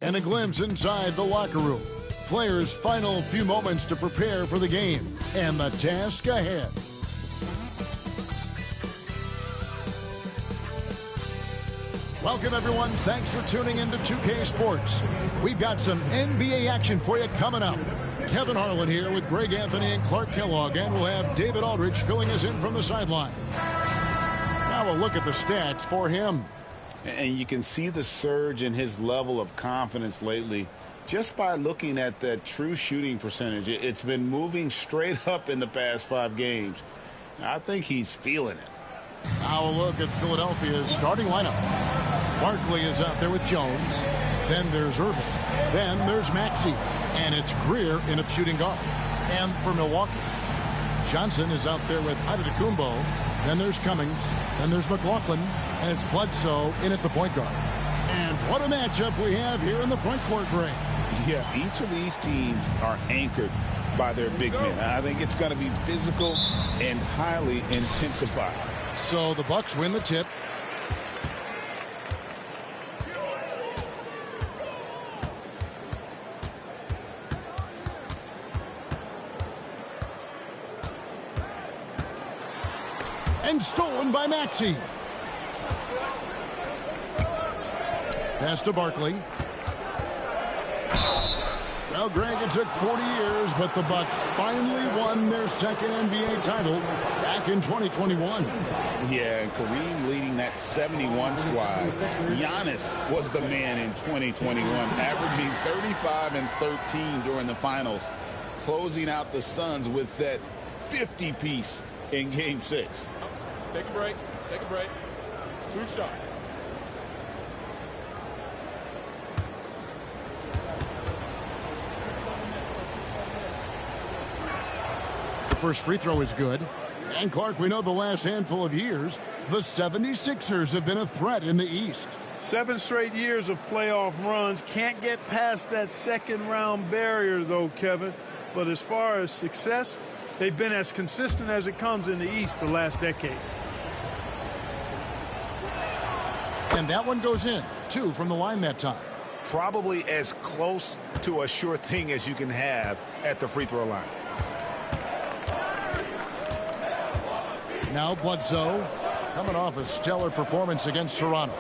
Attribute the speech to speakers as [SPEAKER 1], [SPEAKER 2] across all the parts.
[SPEAKER 1] And a glimpse inside the locker room. Players' final few moments to prepare for the game and the task ahead. Welcome, everyone. Thanks for tuning into 2K Sports. We've got some NBA action for you coming up. Kevin Harlan here with Greg Anthony and Clark Kellogg, and we'll have David Aldridge filling us in from the sideline. Now we'll look at the stats for him.
[SPEAKER 2] And you can see the surge in his level of confidence lately just by looking at that true shooting percentage. It's been moving straight up in the past 5 games. I think he's feeling it.
[SPEAKER 1] Now a look at Philadelphia's starting lineup. Barkley is out there with Jones. Then there's Erving. Then there's Maxey. And it's Greer in a shooting guard. And for Milwaukee, Johnson is out there with Antetekuonmpo. Then there's Ciummings. Then there's McLaughlin. And it's Bledsoe in at the point guard. And what a matchup we have here in the front court, Greg.
[SPEAKER 2] Yeah, each of these teams are anchored by their big men. I think it's going to be physical and highly intensified.
[SPEAKER 1] So the Bucks win the tip. And stolen by Maxey. Pass to Barkley. Well, Greg, it took 40 years, but the Bucks finally won their second NBA title back in 2021.
[SPEAKER 2] Yeah, and Kareem leading that 71 squad. Giannis was the man in 2021, averaging 35 and 13 during the finals, closing out the Suns with that 50-piece in Game 6.
[SPEAKER 3] Take a break. Take a break. 2 shots.
[SPEAKER 1] The first free throw is good. And Clark, we know the last handful of years, the 76ers have been a threat in the East.
[SPEAKER 4] 7 straight years of playoff runs. Can't get past that second-round barrier, though, Kevin. But as far as success, they've been as consistent as it comes in the East the last decade.
[SPEAKER 1] And that one goes in. 2 from the line that time.
[SPEAKER 2] Probably as close to a sure thing as you can have at the free throw line.
[SPEAKER 1] Now Bledsoe coming off a stellar performance against Toronto.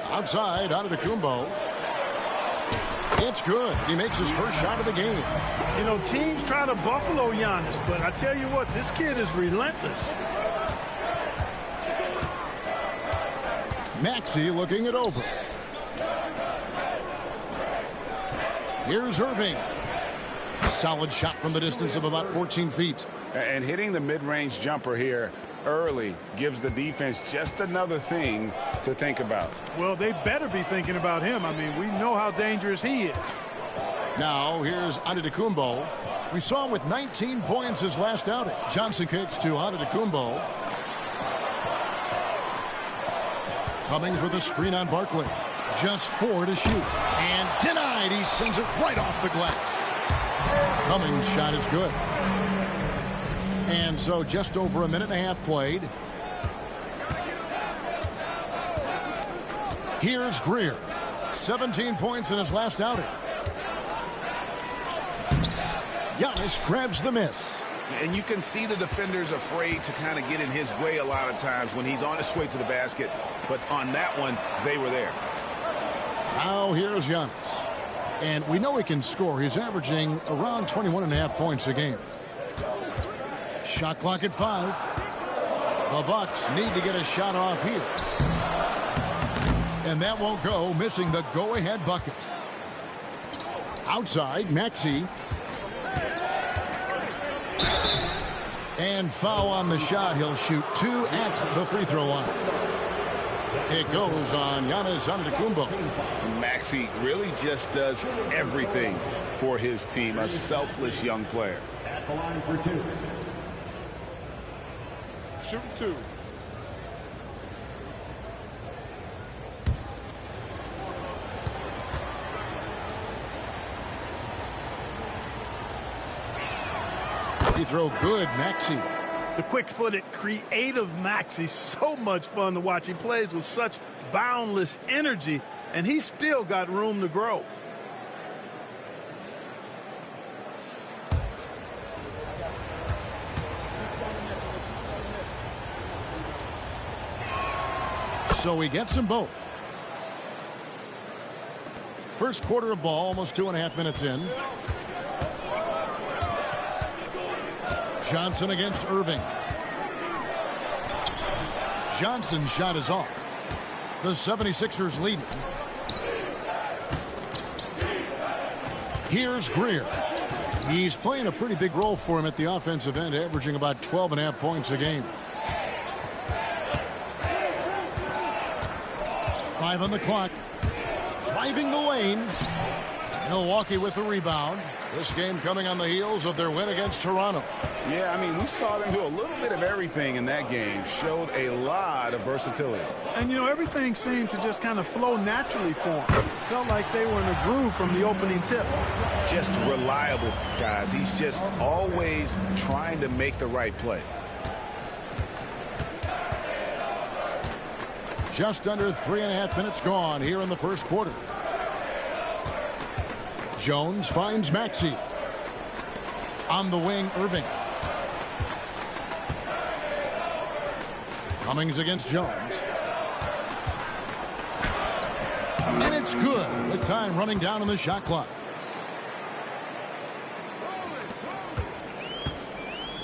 [SPEAKER 1] Outside, Antetekuonmpo. It's good. He makes his first shot of the game.
[SPEAKER 4] You know, teams try to buffalo Giannis, but I tell you what, this kid is relentless.
[SPEAKER 1] Maxey looking it over. Here's Erving. Solid shot from the distance of about 14 feet.
[SPEAKER 2] And hitting the mid-range jumper here early gives the defense just another thing to think about.
[SPEAKER 4] Well, they better be thinking about him. I mean, we know how dangerous he is.
[SPEAKER 1] Now, here's Antetekuonmpo. We saw him with 19 points his last outing. Johnson kicks to Antetekuonmpo. Cummings with a screen on Barkley. Just 4 to shoot. And denied. He sends it right off the glass. Cummings' shot is good. And so just over a minute and a half played. Here's Greer. 17 points in his last outing. Giannis grabs the miss.
[SPEAKER 2] And you can see the defenders afraid to kind of get in his way a lot of times when he's on his way to the basket. But on that one, they were there.
[SPEAKER 1] Now here's Giannis. And we know he can score. He's averaging around 21.5 points a game. Shot clock at 5. The Bucks need to get a shot off here. And that won't go, missing the go-ahead bucket. Outside, Maxey. And foul on the shot. He'll shoot 2 at the free throw line. It goes on Giannis Antetokounmpo.
[SPEAKER 2] Maxey really just does everything for his team. A selfless young player.
[SPEAKER 5] At the line for 2.
[SPEAKER 3] Shoot 2.
[SPEAKER 1] Free throw good, Maxey.
[SPEAKER 4] The quick-footed, creative Max. He's so much fun to watch. He plays with such boundless energy, and he's still got room to grow.
[SPEAKER 1] So he gets them both. First quarter of ball, almost 2.5 minutes in. Johnson against Erving. Johnson's shot is off. The 76ers leading. Here's Greer. He's playing a pretty big role for him at the offensive end, averaging about 12.5 points a game. 5 on the clock. Driving the lane. Milwaukee with the rebound. This game coming on the heels of their win against Toronto.
[SPEAKER 2] Yeah, I mean, we saw them do a little bit of everything in that game. Showed a lot of versatility.
[SPEAKER 4] And, you know, everything seemed to just kind of flow naturally for them. Felt like they were in a groove from the opening tip.
[SPEAKER 2] Just reliable, guys. He's just always trying to make the right play.
[SPEAKER 1] Just under 3.5 minutes gone here in the first quarter. Jones finds Maxey. On the wing, Erving. Cummings against Jones. And it's good with time running down on the shot clock.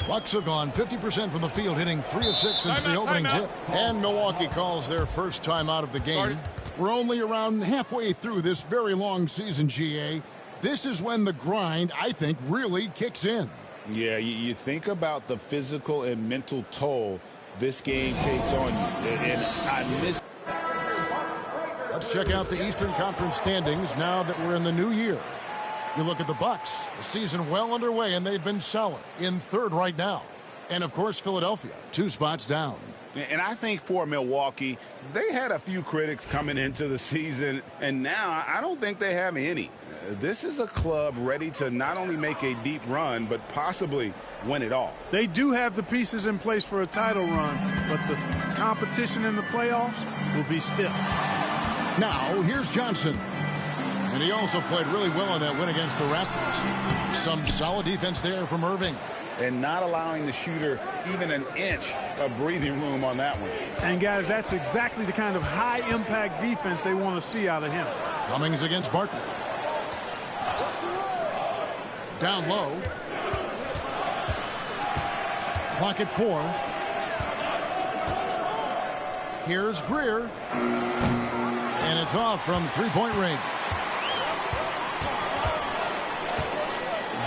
[SPEAKER 1] Bucks have gone 50% from the field, hitting 3 of 6 since the opening tip. And Milwaukee calls their first time out of the game. We're only around halfway through this very long season, GA. This is when the grind, I think, really kicks in.
[SPEAKER 2] Yeah, you think about the physical and mental toll this game takes on you. And I miss.
[SPEAKER 1] Let's check out the Eastern Conference standings now that we're in the new year. You look at the Bucks, the season well underway, and they've been solid in third right now. And, of course, Philadelphia, 2 spots down.
[SPEAKER 2] And I think for Milwaukee, they had a few critics coming into the season, and now I don't think they have any. This is a club ready to not only make a deep run, but possibly win it all.
[SPEAKER 4] They do have the pieces in place for a title run, but the competition in the playoffs will be stiff.
[SPEAKER 1] Now, here's Johnson. And he also played really well in that win against the Raptors. Some solid defense there from Erving.
[SPEAKER 2] And not allowing the shooter even an inch of breathing room on that one.
[SPEAKER 4] And, guys, that's exactly the kind of high-impact defense they want to see out of him.
[SPEAKER 1] Cummings against Barkley. Down low. Clock at 4. Here's Greer. And it's off from three-point range.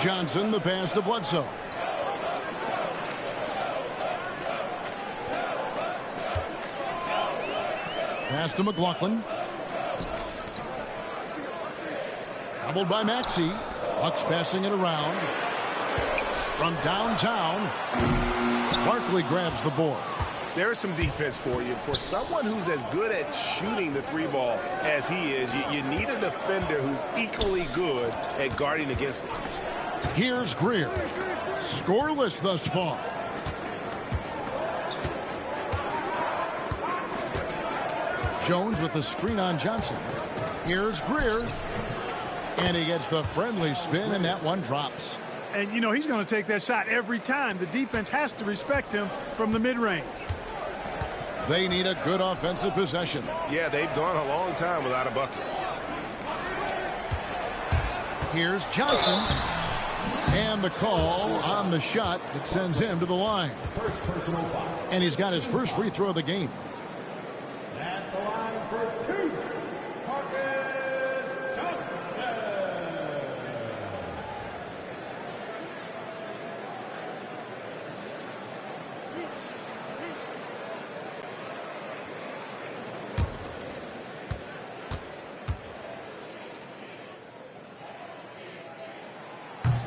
[SPEAKER 1] Johnson, the pass to Bledsoe. Pass to McLaughlin. Doubled by Maxey. Bucks passing it around. From downtown, Barkley grabs the board.
[SPEAKER 2] There's some defense for you. For someone who's as good at shooting the 3-ball as he is, you need a defender who's equally good at guarding against it.
[SPEAKER 1] Here's Greer. Scoreless thus far. Jones with the screen on Johnson. Here's Greer. And he gets the friendly spin, and that one drops.
[SPEAKER 4] And, you know, he's going to take that shot every time. The defense has to respect him from the mid-range.
[SPEAKER 1] They need a good offensive possession.
[SPEAKER 2] Yeah, they've gone a long time without a bucket.
[SPEAKER 1] Here's Johnson. And the call on the shot that sends him to the line. And he's got his first free throw of the game.
[SPEAKER 5] At the line for 2, Johnson.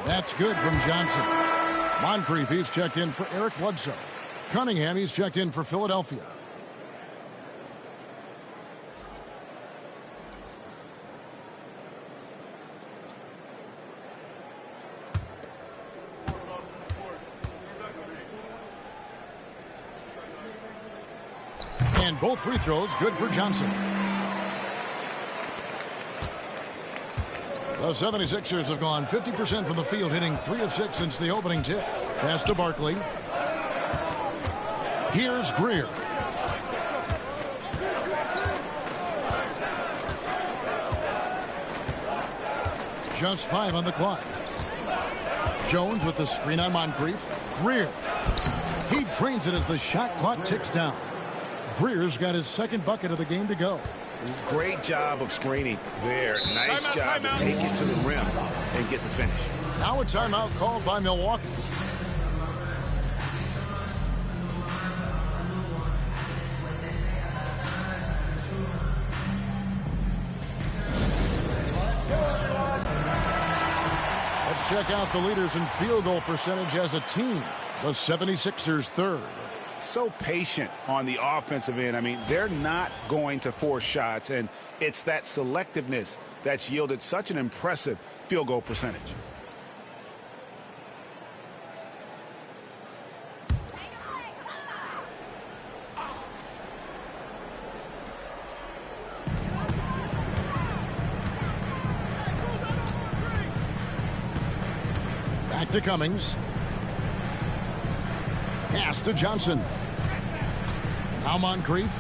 [SPEAKER 1] That's good from Johnson. Moncrief, he's checked in for Eric Bledsoe. Cunningham, he's checked in for Philadelphia. And both free throws good for Johnson. The 76ers have gone 50% from the field, hitting 3 of 6 since the opening tip. Pass to Barkley. Here's Greer. Just 5 on the clock. Jones with the screen on Moncrief. Greer. He drains it as the shot clock ticks down. Greer's got his second bucket of the game to go.
[SPEAKER 6] Great job of screening there. Nice job to take it to the rim and get the finish.
[SPEAKER 1] Now a timeout called by Milwaukee. Let's check out the leaders in field goal percentage as a team. The 76ers third.
[SPEAKER 6] So patient on the offensive end. I mean, they're not going to force shots, and it's that selectiveness that's yielded such an impressive field goal percentage.
[SPEAKER 1] Back to Ciummings. Pass to Johnson. Now Moncrief.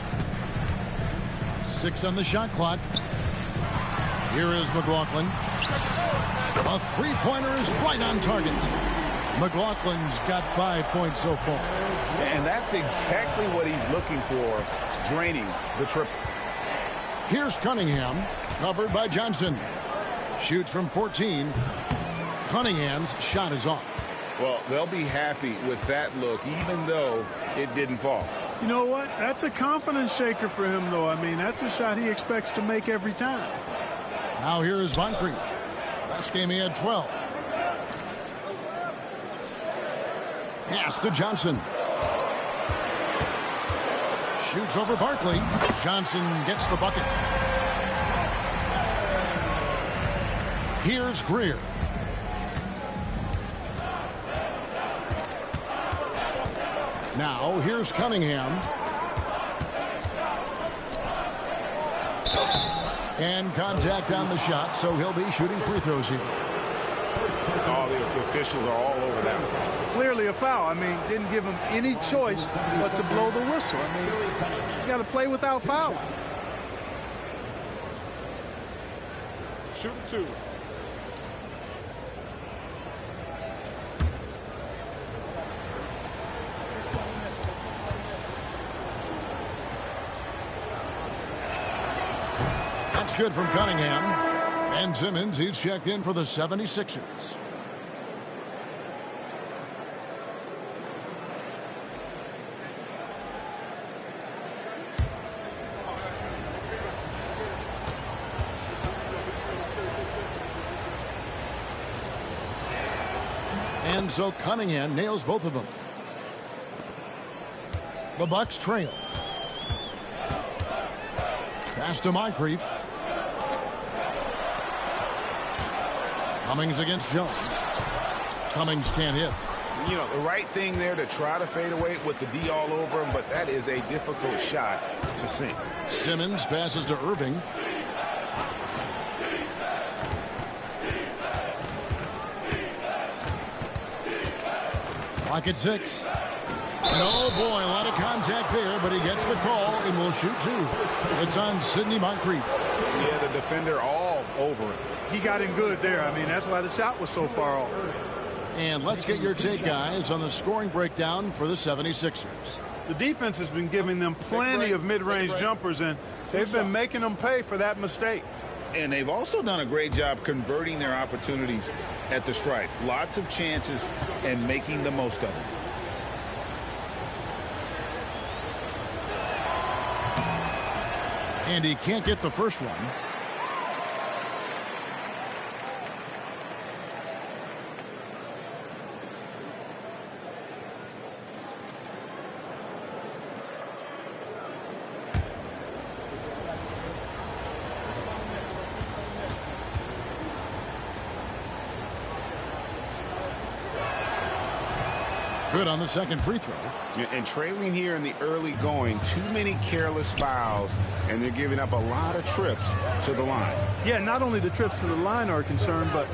[SPEAKER 1] 6 on the shot clock. Here is McLaughlin. A three-pointer is right on target. McLaughlin's got 5 points so far.
[SPEAKER 6] And that's exactly what he's looking for, draining the triple.
[SPEAKER 1] Here's Cunningham, covered by Johnson. Shoots from 14. Cunningham's shot is off.
[SPEAKER 6] Well, they'll be happy with that look, even though it didn't fall.
[SPEAKER 4] You know what? That's a confidence shaker for him, though. I mean, that's a shot he expects to make every time.
[SPEAKER 1] Now here is Moncrief. Last game he had 12. Pass to Johnson. Shoots over Barkley. Johnson gets the bucket. Here's Greer. Now, here's Cunningham. And contact on the shot, so he'll be shooting free throws here.
[SPEAKER 6] All the officials are all over that one.
[SPEAKER 4] Clearly a foul. I mean, didn't give him any choice but to blow the whistle. I mean, you got to play without fouling.
[SPEAKER 3] Shooting 2.
[SPEAKER 1] That's good from Cunningham. And Ciummings, he's checked in for the 76ers. And so Cunningham nails both of them. The Bucks trail. Pass to Moncrief. Ciummings against Jones. Ciummings can't hit.
[SPEAKER 6] You know, the right thing there to try to fade away with the D all over him, but that is a difficult shot to sink.
[SPEAKER 1] Simmons passes to Erving. Clock at 6. And oh boy, a lot of contact there, but he gets the call and will shoot 2. It's on Sidney Moncrief.
[SPEAKER 6] Yeah, the defender all over it.
[SPEAKER 4] He got him good there. I mean, that's why the shot was so far off.
[SPEAKER 1] And let's get your take, guys, on the scoring breakdown for the 76ers.
[SPEAKER 4] The defense has been giving them plenty of mid-range jumpers, and they've been making them pay for that mistake.
[SPEAKER 6] And they've also done a great job converting their opportunities at the stripe. Lots of chances and making the most of them.
[SPEAKER 1] And he can't get the first one. Good on the second free throw.
[SPEAKER 6] And trailing here in the early going, too many careless fouls, and they're giving up a lot of trips to the line.
[SPEAKER 4] Yeah, not only the trips to the line are a concern, but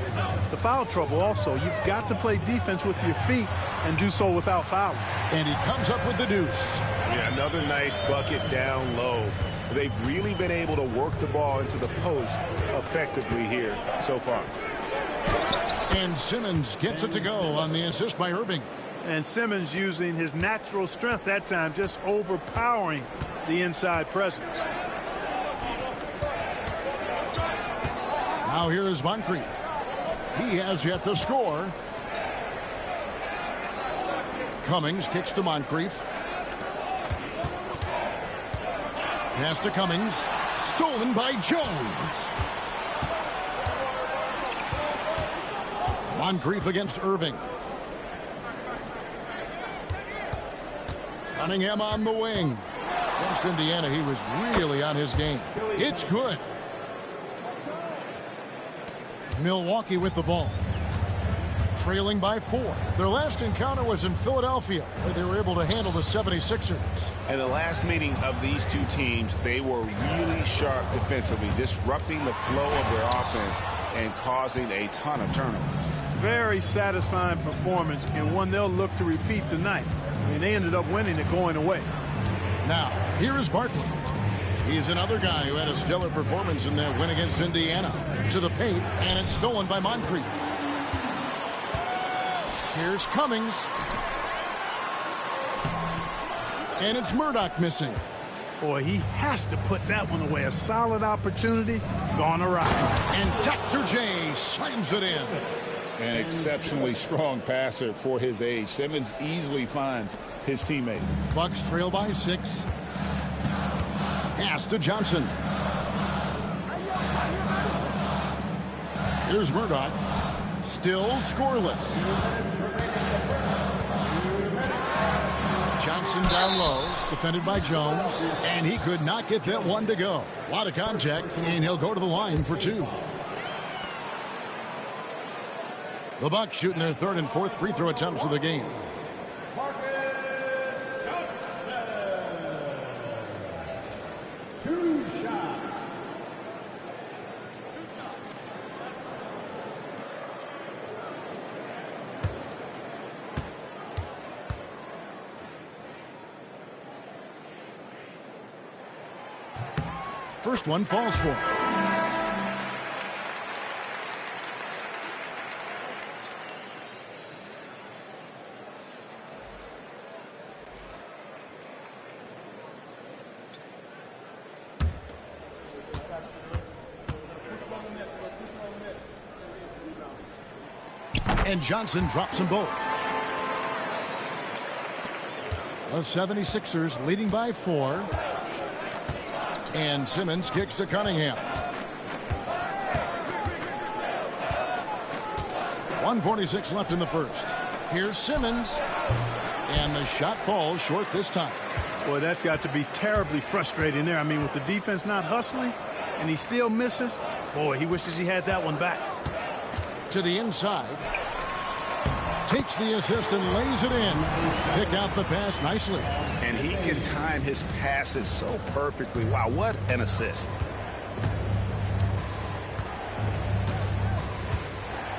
[SPEAKER 4] the foul trouble also. You've got to play defense with your feet and do so without fouling.
[SPEAKER 1] And he comes up with the deuce.
[SPEAKER 6] Yeah, another nice bucket down low. They've really been able to work the ball into the post effectively here so far.
[SPEAKER 1] And Ciummings gets it to go on the assist by Erving.
[SPEAKER 4] And Ciummings using his natural strength that time, just overpowering the inside presence.
[SPEAKER 1] Now here is Moncrief. He has yet to score. Cummings kicks to Moncrief. Pass to Cummings. Stolen by Jones. Moncrief against Erving. Cunningham on the wing. Against Indiana, he was really on his game. It's good. Milwaukee with the ball. Trailing by 4. Their last encounter was in Philadelphia, where they were able to handle the 76ers.
[SPEAKER 6] And the last meeting of these two teams, they were really sharp defensively, disrupting the flow of their offense and causing a ton of turnovers.
[SPEAKER 4] Very satisfying performance, and one they'll look to repeat tonight. I mean, they ended up winning it going away.
[SPEAKER 1] Now, here is Barkley. He's another guy who had a stellar performance in that win against Indiana. To the paint, and it's stolen by Moncrief. Here's Cummings. And it's Murdoch missing.
[SPEAKER 4] Boy, he has to put that one away. A solid opportunity gone awry.
[SPEAKER 1] And Dr. J slams it in.
[SPEAKER 2] An exceptionally strong passer for his age. Ciummings easily finds his teammate.
[SPEAKER 1] Bucks trail by 6. Pass to Johnson. Here's Murdoch. Still scoreless. Johnson down low, defended by Jones, and he could not get that one to go. A lot of contact, and he'll go to the line for 2. The Bucks shooting their 3rd and 4th free throw attempts of the game.
[SPEAKER 5] Two shots.
[SPEAKER 1] First one falls for him. And Johnson drops them both. The 76ers leading by 4. And Simmons kicks to Cunningham. 1:46 left in the first. Here's Simmons. And the shot falls short this time.
[SPEAKER 4] Boy, that's got to be terribly frustrating there. I mean, with the defense not hustling and he still misses, boy, he wishes he had that one back.
[SPEAKER 1] To the inside. Takes the assist and lays it in. Pick out the pass nicely.
[SPEAKER 6] And he can time his passes so perfectly. Wow, what an assist.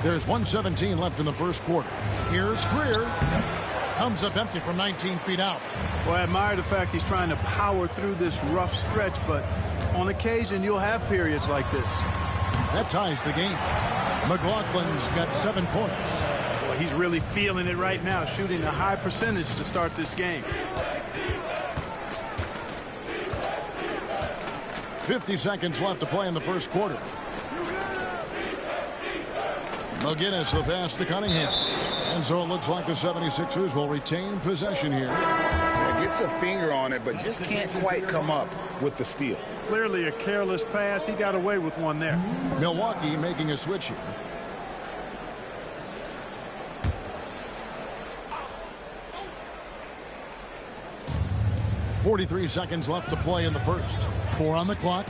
[SPEAKER 1] There's 1:17 left in the first quarter. Here's Greer. Comes up empty from 19 feet out.
[SPEAKER 4] Well, I admire the fact he's trying to power through this rough stretch, but on occasion you'll have periods like this.
[SPEAKER 1] That ties the game. McLaughlin's got 7 points.
[SPEAKER 4] Boy, he's really feeling it right now, shooting a high percentage to start this game.
[SPEAKER 1] 50 seconds left to play in the first quarter. McGinnis the pass to Cunningham. And so it looks like the 76ers will retain possession here.
[SPEAKER 6] Yeah, gets a finger on it, but just can't quite come up with the steal.
[SPEAKER 4] Clearly a careless pass. He got away with one there.
[SPEAKER 1] Milwaukee making a switch here. .43 seconds left to play in the first. 4 on the clock.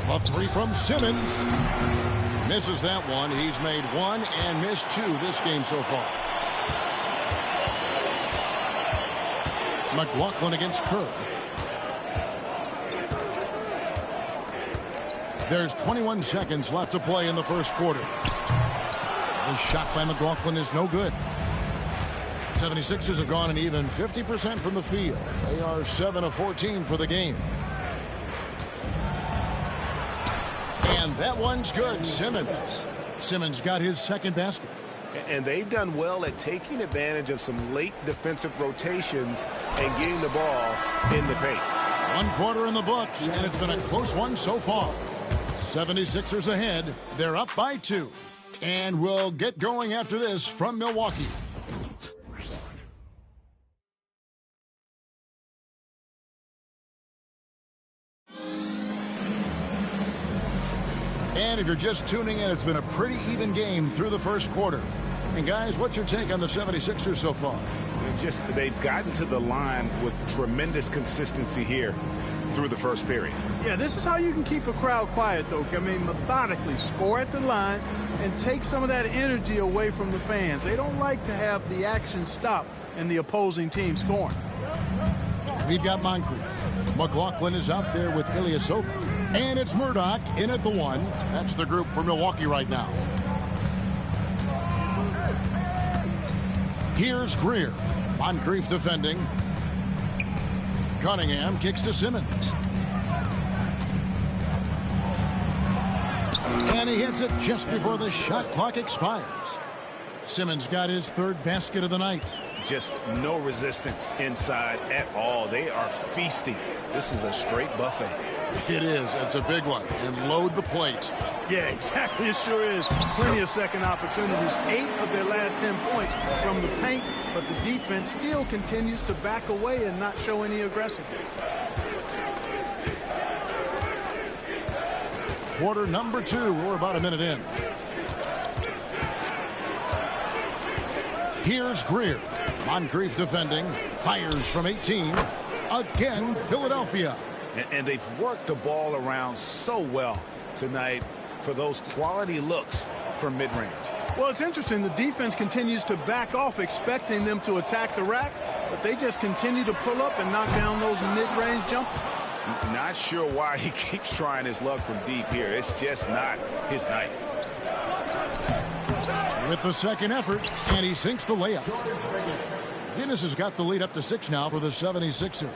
[SPEAKER 1] A 3 from Simmons. Misses that one. He's made 1 and missed 2 this game so far. McLaughlin against Kerr. There's 21 seconds left to play in the first quarter. The shot by McLaughlin is no good. 76ers have gone an even 50% from the field. They are 7 of 14 for the game. And that one's good. Ciummings got his second basket.
[SPEAKER 6] And they've done well at taking advantage of some late defensive rotations and getting the ball in the paint.
[SPEAKER 1] 1 quarter in the books, and it's been a close one so far. 76ers ahead. They're up by 2. And we'll get going after this from Milwaukee. And if you're just tuning in, it's been a pretty even game through the first quarter. And guys, what's your take on the 76ers so far?
[SPEAKER 6] They've gotten to the line with tremendous consistency here through the first period.
[SPEAKER 4] Yeah, this is how you can keep a crowd quiet, though. I mean, methodically score at the line and take some of that energy away from the fans. They don't like to have the action stop and the opposing team scoring.
[SPEAKER 1] We've got Moncrief. McLaughlin is out there with Ilyasova. And it's Murdoch in at the 1. That's the group for Milwaukee right now. Here's Greer. Moncrief defending. Cunningham kicks to Simmons. And he hits it just before the shot clock expires. Simmons got his 3rd basket of the night.
[SPEAKER 6] Just no resistance inside at all. They are feasting. This is a straight buffet.
[SPEAKER 1] It is. It's a big one. And load the plate.
[SPEAKER 4] Yeah, exactly. It sure is. Plenty of second opportunities. 8 of their last 10 points from the paint, but the defense still continues to back away and not show any aggressiveness.
[SPEAKER 1] Quarter number 2. We're about a minute in. Here's Greer. Moncrief defending. Fires from 18. Again, Philadelphia.
[SPEAKER 6] And they've worked the ball around so well tonight for those quality looks from mid-range.
[SPEAKER 4] Well, it's interesting. The defense continues to back off, expecting them to attack the rack, but they just continue to pull up and knock down those mid-range jumpers.
[SPEAKER 6] Not sure why he keeps trying his luck from deep here. It's just not his night.
[SPEAKER 1] With the second effort, and he sinks the layup. Giannis has got the lead up to 6 now for the 76ers.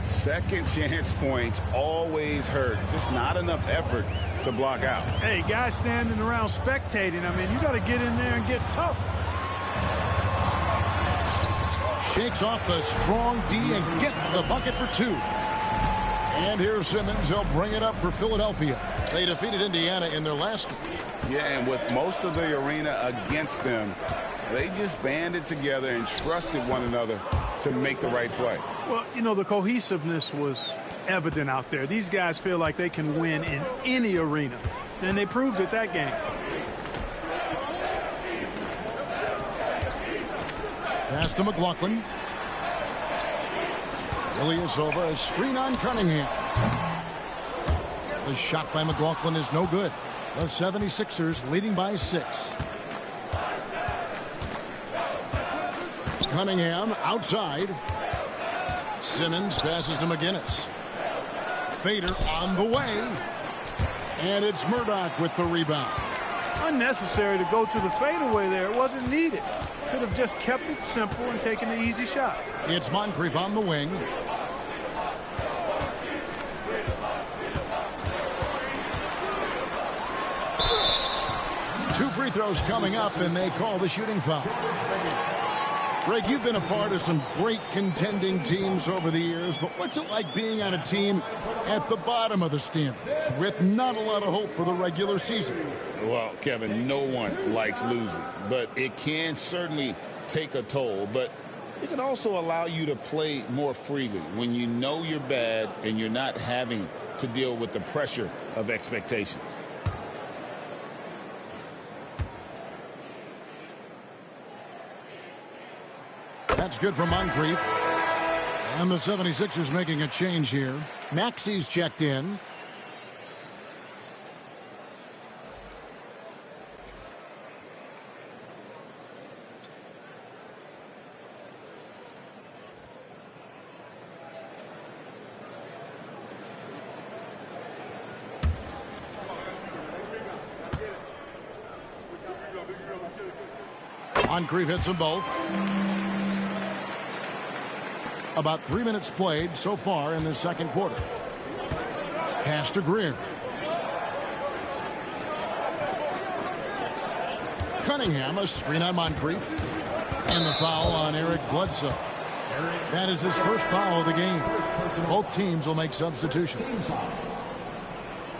[SPEAKER 6] Second chance points always hurt. Just not enough effort to block out.
[SPEAKER 4] Hey, guys standing around spectating, I mean, you got to get in there and get tough.
[SPEAKER 1] Shakes off the strong D and gets the bucket for 2. And here's Simmons. He'll bring it up for Philadelphia. They defeated Indiana in their last game.
[SPEAKER 6] Yeah, and with most of the arena against them, they just banded together and trusted one another to make the right play.
[SPEAKER 4] Well, you know, the cohesiveness was evident out there. These guys feel like they can win in any arena, and they proved it that game.
[SPEAKER 1] Pass to McLaughlin. Ilyasova, a screen on Cunningham. The shot by McLaughlin is no good. The 76ers leading by 6. Cunningham outside. Simmons passes to McGinnis. Fader on the way. And it's Murdoch with the rebound.
[SPEAKER 4] Unnecessary to go to the fadeaway there. It wasn't needed. Could have just kept it simple and taken the easy shot.
[SPEAKER 1] It's Moncrief on the wing. Two free throws coming up, and they call the shooting foul. Greg, you've been a part of some great contending teams over the years, but what's it like being on a team at the bottom of the standings with not a lot of hope for the regular season?
[SPEAKER 2] Well, Kevin, no one likes losing, but it can certainly take a toll. But it can also allow you to play more freely when you know you're bad and you're not having to deal with the pressure of expectations.
[SPEAKER 1] That's good for Moncrief. And the 76ers making a change here. Maxey's checked in. Moncrief hits them both. About 3 minutes played so far in this second quarter. Pass to Greer. Cunningham, a screen on Moncrief. And the foul on Eric Bledsoe. That is his first foul of the game. Both teams will make substitutions.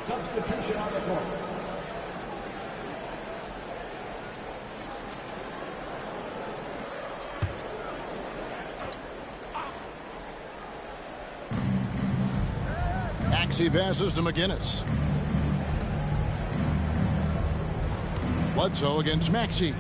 [SPEAKER 5] Substitution on the court.
[SPEAKER 1] Maxey passes to McGinnis. Bledsoe against Maxey.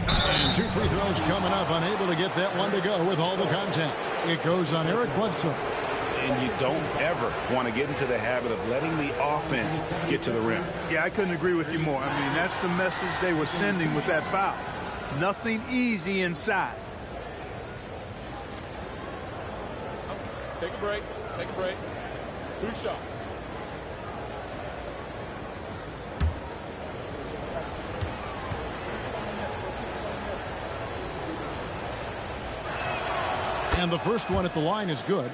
[SPEAKER 1] And 2 free throws coming up, unable to get that one to go with all the contact. It goes on Eric Bledsoe.
[SPEAKER 6] And you don't ever want to get into the habit of letting the offense get to the rim.
[SPEAKER 4] Yeah, I couldn't agree with you more. I mean, that's the message they were sending with that foul. Nothing easy inside.
[SPEAKER 3] Take a break. Take a break. 2 shots.
[SPEAKER 1] And the first one at the line is good.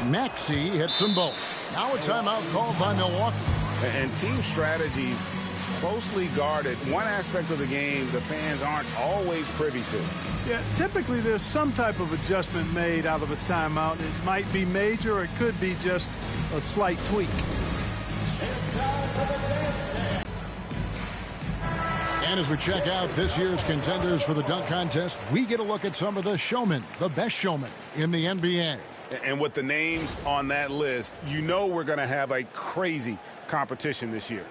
[SPEAKER 1] Maxey hits them both. Now a timeout called by Milwaukee.
[SPEAKER 6] And team strategies closely guarded. One aspect of the game the fans aren't always privy to.
[SPEAKER 4] Yeah, typically there's some type of adjustment made out of a timeout. It might be major, or it could be just a slight tweak.
[SPEAKER 1] And as we check out this year's contenders for the dunk contest, we get a look at some of the showmen, the best showmen in the NBA.
[SPEAKER 6] And with the names on that list, you know we're going to have a crazy competition this year.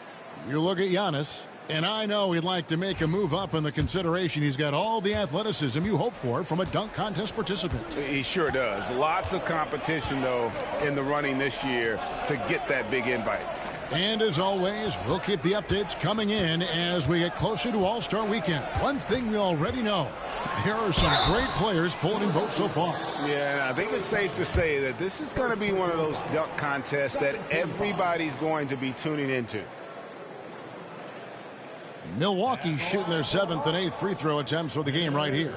[SPEAKER 1] You look at Giannis, and I know he'd like to make a move up in the consideration. He's got all the athleticism you hope for from a dunk contest participant.
[SPEAKER 6] He sure does. Lots of competition, though, in the running this year to get that big invite.
[SPEAKER 1] And as always, we'll keep the updates coming in as we get closer to All-Star Weekend. One thing we already know, there are some great players pulling in votes so far.
[SPEAKER 6] Yeah, and I think it's safe to say that this is going to be one of those dunk contests that everybody's going to be tuning into.
[SPEAKER 1] Milwaukee shooting their 7th and 8th free throw attempts for the game right here.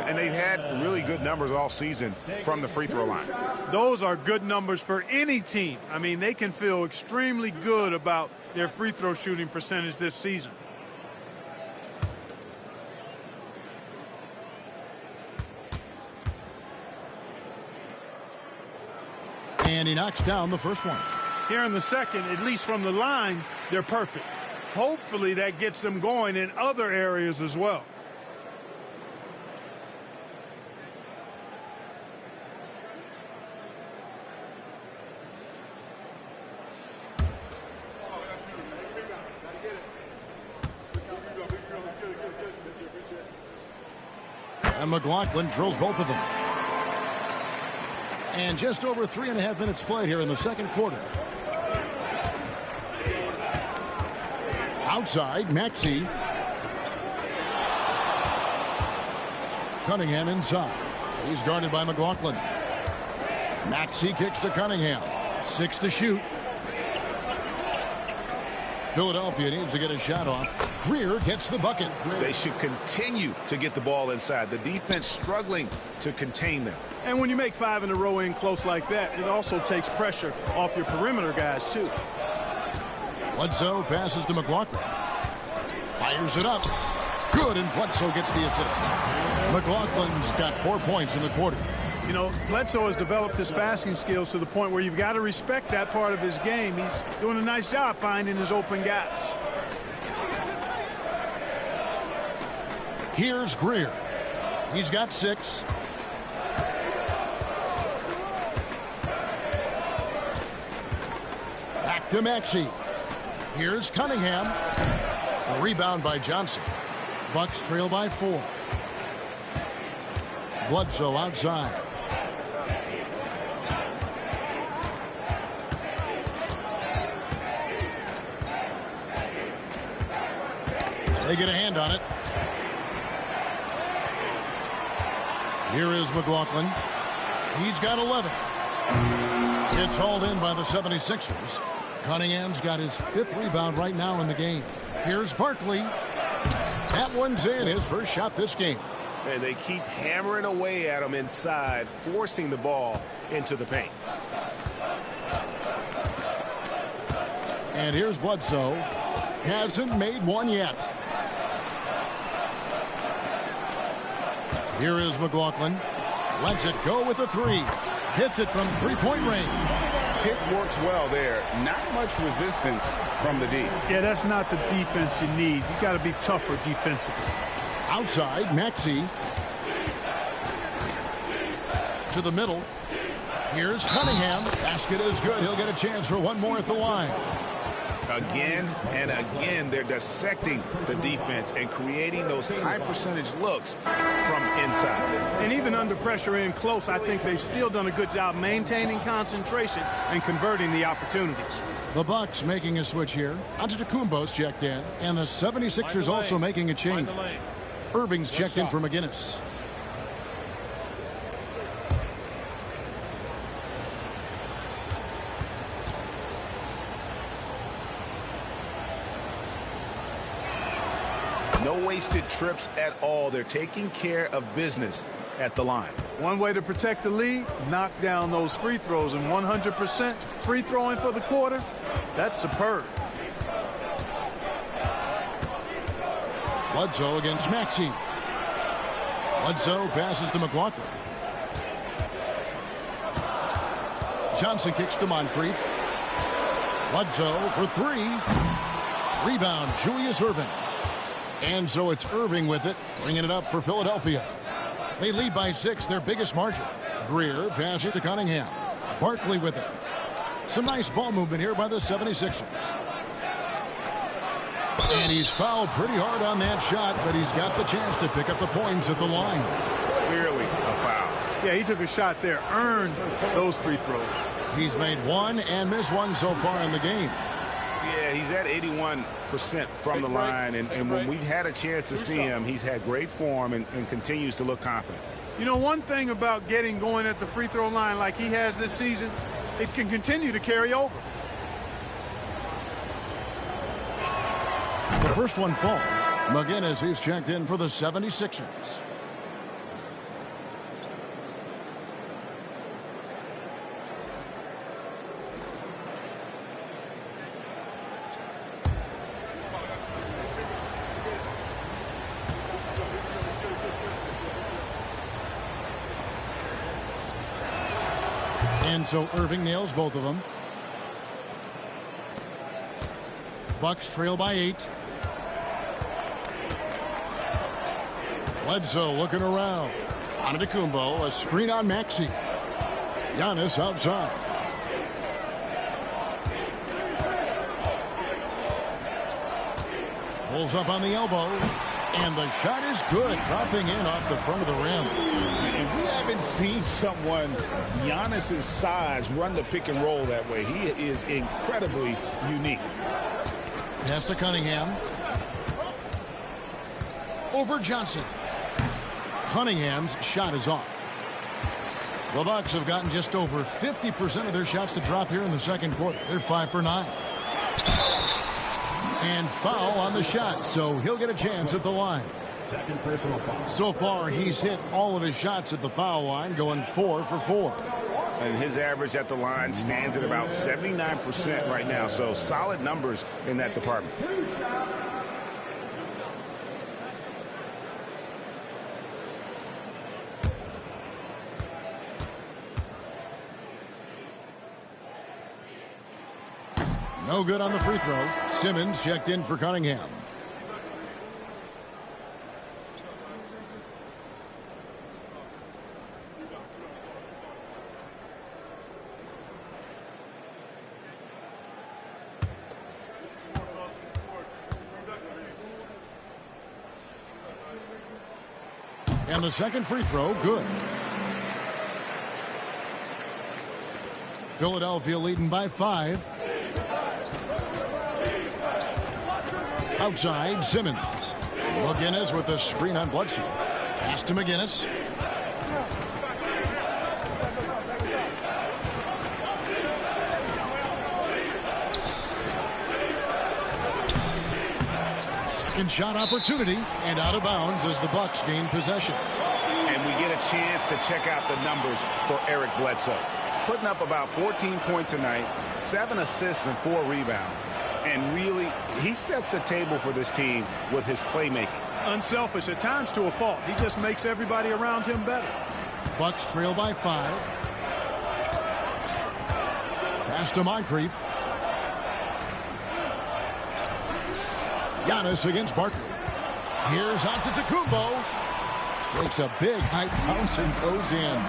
[SPEAKER 6] And they've had really good numbers all season from the free throw line.
[SPEAKER 4] Those are good numbers for any team. I mean, they can feel extremely good about their free throw shooting percentage this season.
[SPEAKER 1] And he knocks down the first one.
[SPEAKER 4] Here in the second, at least from the line, they're perfect. Hopefully that gets them going in other areas as well.
[SPEAKER 1] And McLaughlin drills both of them. And just over 3.5 minutes played here in the second quarter. Outside, Maxey. Cunningham inside. He's guarded by McLaughlin. Maxey kicks to Cunningham. 6 to shoot. Philadelphia needs to get a shot off. Greer gets the bucket.
[SPEAKER 6] They should continue to get the ball inside. The defense struggling to contain them.
[SPEAKER 4] And when you make 5 in a row in close like that, it also takes pressure off your perimeter guys, too.
[SPEAKER 1] Bledsoe passes to McLaughlin. Fires it up. Good, and Bledsoe gets the assist. McLaughlin's got 4 points in the quarter.
[SPEAKER 4] You know, Bledsoe has developed his passing skills to the point where you've got to respect that part of his game. He's doing a nice job finding his open guys.
[SPEAKER 1] Here's Greer. He's got 6. Back to Maxey. Here's Cunningham. A rebound by Johnson. Bucks trail by 4. Bledsoe outside. They get a hand on it. Here is McLaughlin. He's got 11. It's hauled in by the 76ers. Cunningham's got his 5th rebound right now in the game. Here's Barkley. That one's in, his first shot this game.
[SPEAKER 6] And they keep hammering away at him inside, forcing the ball into the paint.
[SPEAKER 1] And here's Bledsoe. Hasn't made one yet. Here is McLaughlin. Lets it go with a 3. Hits it from three-point range.
[SPEAKER 2] Pick works well there. Not much resistance from the D.
[SPEAKER 4] Yeah, that's not the defense you need. You got to be tougher defensively.
[SPEAKER 1] Outside, Maxey. To the middle. Here's Cunningham. Basket is good. He'll get a chance for one more at the line.
[SPEAKER 6] Again and again, they're dissecting the defense and creating those high percentage looks from inside.
[SPEAKER 4] And even under pressure in close, I think they've still done a good job maintaining concentration and converting the opportunities.
[SPEAKER 1] The Bucks making a switch here. Antetokounmpo's checked in, and the 76ers also making a change. Erving's checked in for McGinnis.
[SPEAKER 6] No wasted trips at all. They're taking care of business at the line.
[SPEAKER 4] One way to protect the lead, knock down those free throws, and 100% free throwing for the quarter, that's superb.
[SPEAKER 1] Bledsoe against Maxey. Bledsoe passes to McLaughlin. Johnson kicks to Moncrief. Bledsoe for 3. Rebound, Julius Erving. And so it's Erving with it, bringing it up for Philadelphia. They lead by 6, their biggest margin. Greer passes to Cunningham. Barkley with it. Some nice ball movement here by the 76ers. And he's fouled pretty hard on that shot, but he's got the chance to pick up the points at the line.
[SPEAKER 6] Clearly a foul.
[SPEAKER 4] Yeah, he took a shot there, earned those free throws.
[SPEAKER 1] He's made 1 and missed 1 so far in the game.
[SPEAKER 6] Yeah, he's at 81% from the line, and when we've had a chance to see him, he's had great form and continues to look confident.
[SPEAKER 4] You know, one thing about getting going at the free throw line like he has this season, it can continue to carry over.
[SPEAKER 1] The first one falls. McGinnis is checked in for the 76ers. And so Erving nails both of them. Bucks trail by 8. Bledsoe looking around. Antetekuonmpo, a screen on Maxey. Giannis outside. Pulls up on the elbow. And the shot is good, dropping in off the front of the rim.
[SPEAKER 2] And we haven't seen someone Giannis's size run the pick and roll that way. He is incredibly unique.
[SPEAKER 1] Pass to Cunningham. Over Johnson. Cunningham's shot is off. The Bucks have gotten just over 50% of their shots to drop here in the second quarter. They're 5 for 9. And foul on the shot, so he'll get a chance at the line.
[SPEAKER 5] Second personal foul.
[SPEAKER 1] So far, he's hit all of his shots at the foul line, going 4 for 4.
[SPEAKER 6] And his average at the line stands at about 79% right now, so solid numbers in that department.
[SPEAKER 1] No good on the free throw. Simmons checked in for Cunningham. And the second free throw, good. Philadelphia leading by 5. Outside, Simmons. McGinnis with the screen on Bledsoe. Pass to McGinnis. Second shot opportunity, and out of bounds as the Bucks gain possession.
[SPEAKER 6] And we get a chance to check out the numbers for Eric Bledsoe. He's putting up about 14 points tonight, 7 assists and 4 rebounds. And really, he sets the table for this team with his playmaking.
[SPEAKER 4] Unselfish at times to a fault. He just makes everybody around him better.
[SPEAKER 1] Bucks trail by 5. Pass to Moncrief. Giannis against Barkley. Here's Antetekuonmpo. Makes a big high bounce and goes in.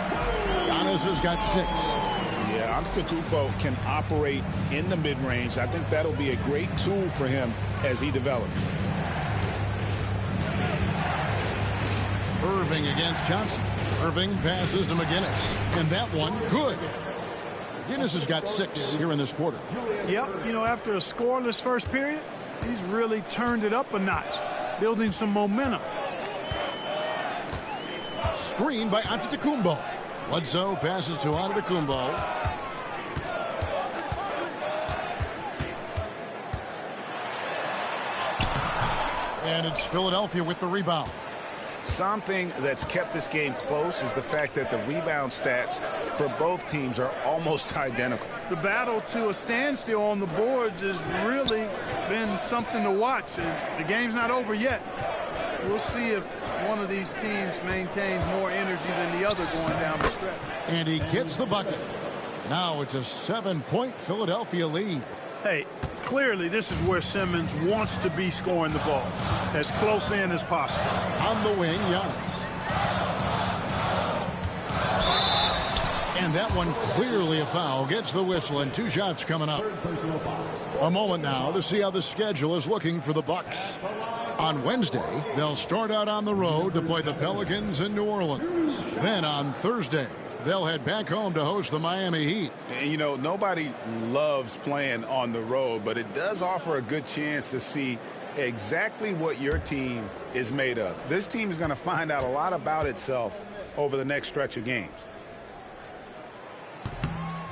[SPEAKER 1] Giannis has got 6.
[SPEAKER 2] Yeah, Antetekuonmpo can operate in the mid-range. I think that'll be a great tool for him as he develops.
[SPEAKER 1] Erving against Johnson. Erving passes to McGinnis. And that one, good. McGinnis has got 6 here in this quarter.
[SPEAKER 4] Yep, you know, after a scoreless first period, he's really turned it up a notch, building some momentum.
[SPEAKER 1] Screen by Antetekuonmpo. Bledsoe passes to Antetekuonmpo. And it's Philadelphia with the rebound.
[SPEAKER 6] Something that's kept this game close is the fact that the rebound stats for both teams are almost identical.
[SPEAKER 4] The battle to a standstill on the boards has really been something to watch. And the game's not over yet. We'll see if one of these teams maintains more energy than the other going down the stretch.
[SPEAKER 1] And he gets the bucket. Now it's a 7-point Philadelphia lead.
[SPEAKER 4] Hey, clearly this is where Ciummings wants to be scoring the ball, as close in as possible.
[SPEAKER 1] On the wing, Giannis. And that one clearly a foul. Gets the whistle, and 2 shots coming up. A moment now to see how the schedule is looking for the Bucks. On Wednesday, they'll start out on the road to play the Pelicans in New Orleans. Then on Thursday, they'll head back home to host the Miami Heat.
[SPEAKER 6] And, you know, nobody loves playing on the road, but it does offer a good chance to see exactly what your team is made of. This team is going to find out a lot about itself over the next stretch of games.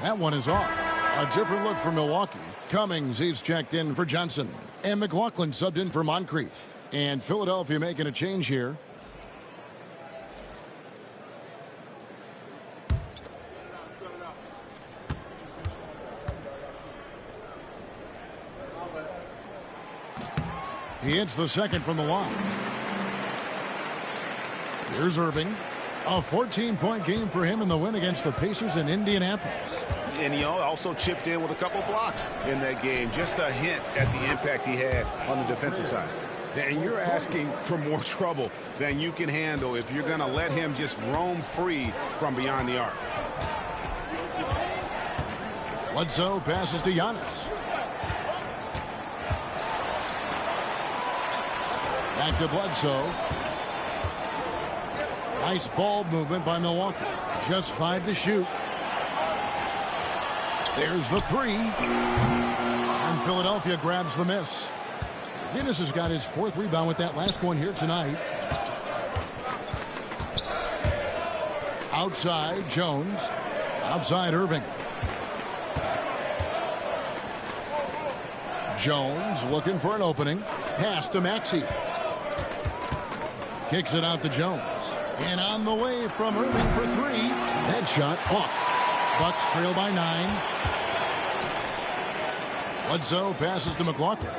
[SPEAKER 1] That one is off. A different look for Milwaukee. Ciummings, he's checked in for Johnson. And McLaughlin subbed in for Moncrief. And Philadelphia making a change here. He hits the second from the line. Here's Erving. A 14-point game for him in the win against the Pacers in Indianapolis.
[SPEAKER 6] And he also chipped in with a couple blocks in that game. Just a hint at the impact he had on the defensive side. And you're asking for more trouble than you can handle if you're going to let him just roam free from beyond the arc.
[SPEAKER 1] Bledsoe passes to Giannis. Back to Bledsoe. Nice ball movement by Milwaukee. Just 5 to shoot. There's the 3. And Philadelphia grabs the miss. Giannis has got his 4th rebound with that last one here tonight. Outside, Jones. Outside, Erving. Jones looking for an opening. Pass to Maxey. Kicks it out to Jones. And on the way from Erving for 3. That shot off. Bucks trail by 9. Bledsoe passes to McLaughlin.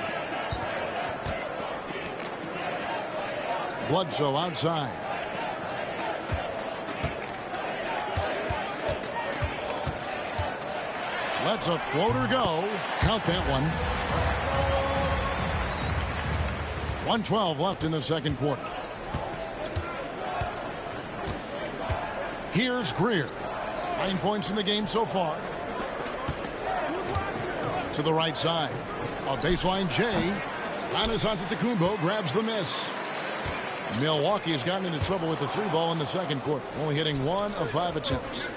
[SPEAKER 1] Bledsoe outside. Lets a floater go. Count that one. 1:12 left in the second quarter. Here's Greer. 9 points in the game so far. To the right side. A baseline J. Giannis Antetokounmpo grabs the miss. Milwaukee has gotten into trouble with the 3 ball in the second quarter. Only hitting 1 of 5 attempts.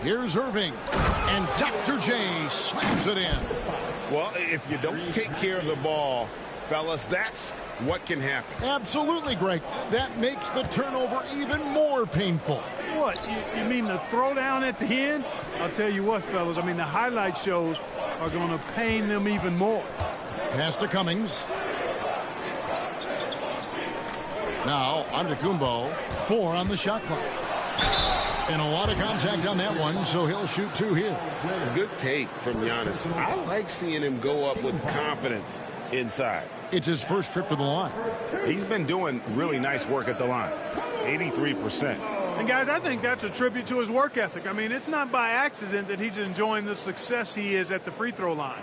[SPEAKER 1] Here's Erving. And Dr. J slams it in.
[SPEAKER 6] Well, if you don't take care of the ball Fellas, that's what can happen.
[SPEAKER 1] Absolutely, Greg. That makes the turnover even more painful.
[SPEAKER 4] What, you mean the throwdown at the end? I'll tell you what, fellas, I mean, the highlight shows are going to pain them even more.
[SPEAKER 1] Pass to Ciummings. Now, Antetekuonmpo, 4 on the shot clock. And a lot of contact on that one, so he'll shoot 2 here.
[SPEAKER 6] Good take from Giannis. I like seeing him go up with confidence inside.
[SPEAKER 1] It's his first trip to the line.
[SPEAKER 6] He's been doing really nice work at the line. 83%.
[SPEAKER 4] And, guys, I think that's a tribute to his work ethic. I mean, it's not by accident that he's enjoying the success he is at the free throw line.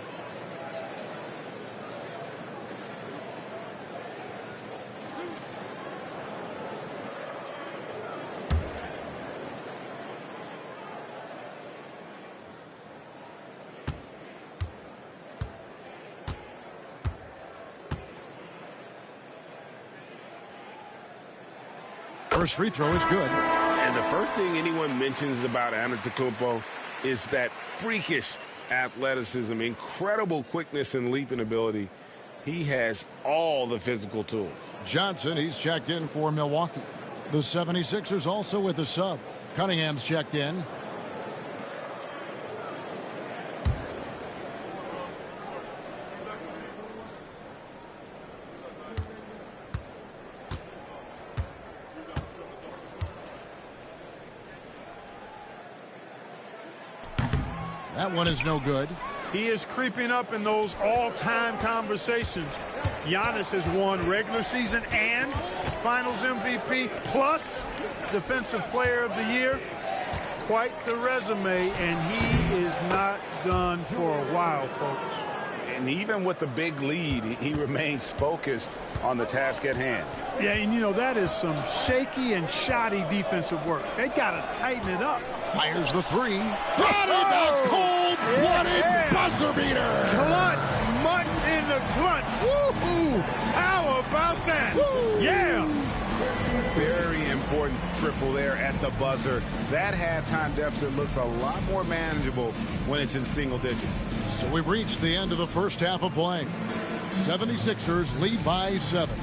[SPEAKER 1] First free throw is good.
[SPEAKER 6] And the first thing anyone mentions about Antetekuonmpo is that freakish athleticism, incredible quickness and leaping ability. He has all the physical tools.
[SPEAKER 1] Johnson, he's checked in for Milwaukee. The 76ers also with a sub. Cunningham's checked in. That one is no good.
[SPEAKER 4] He is creeping up in those all-time conversations. Giannis has won regular season and Finals MVP plus Defensive Player of the Year. Quite the resume, and he is not done for a while, folks.
[SPEAKER 6] And even with the big lead, he remains focused on the task at hand.
[SPEAKER 4] Yeah, and you know, that is some shaky and shoddy defensive work. They got to tighten it up.
[SPEAKER 1] Fires the 3. Got it! A cold-blooded buzzer beater!
[SPEAKER 4] Clutch, much in the clutch. Woo-hoo! How about that? Woo. Yeah!
[SPEAKER 6] Very important triple there at the buzzer. That halftime deficit looks a lot more manageable when it's in single digits.
[SPEAKER 1] So we've reached the end of the first half of play. 76ers lead by 7.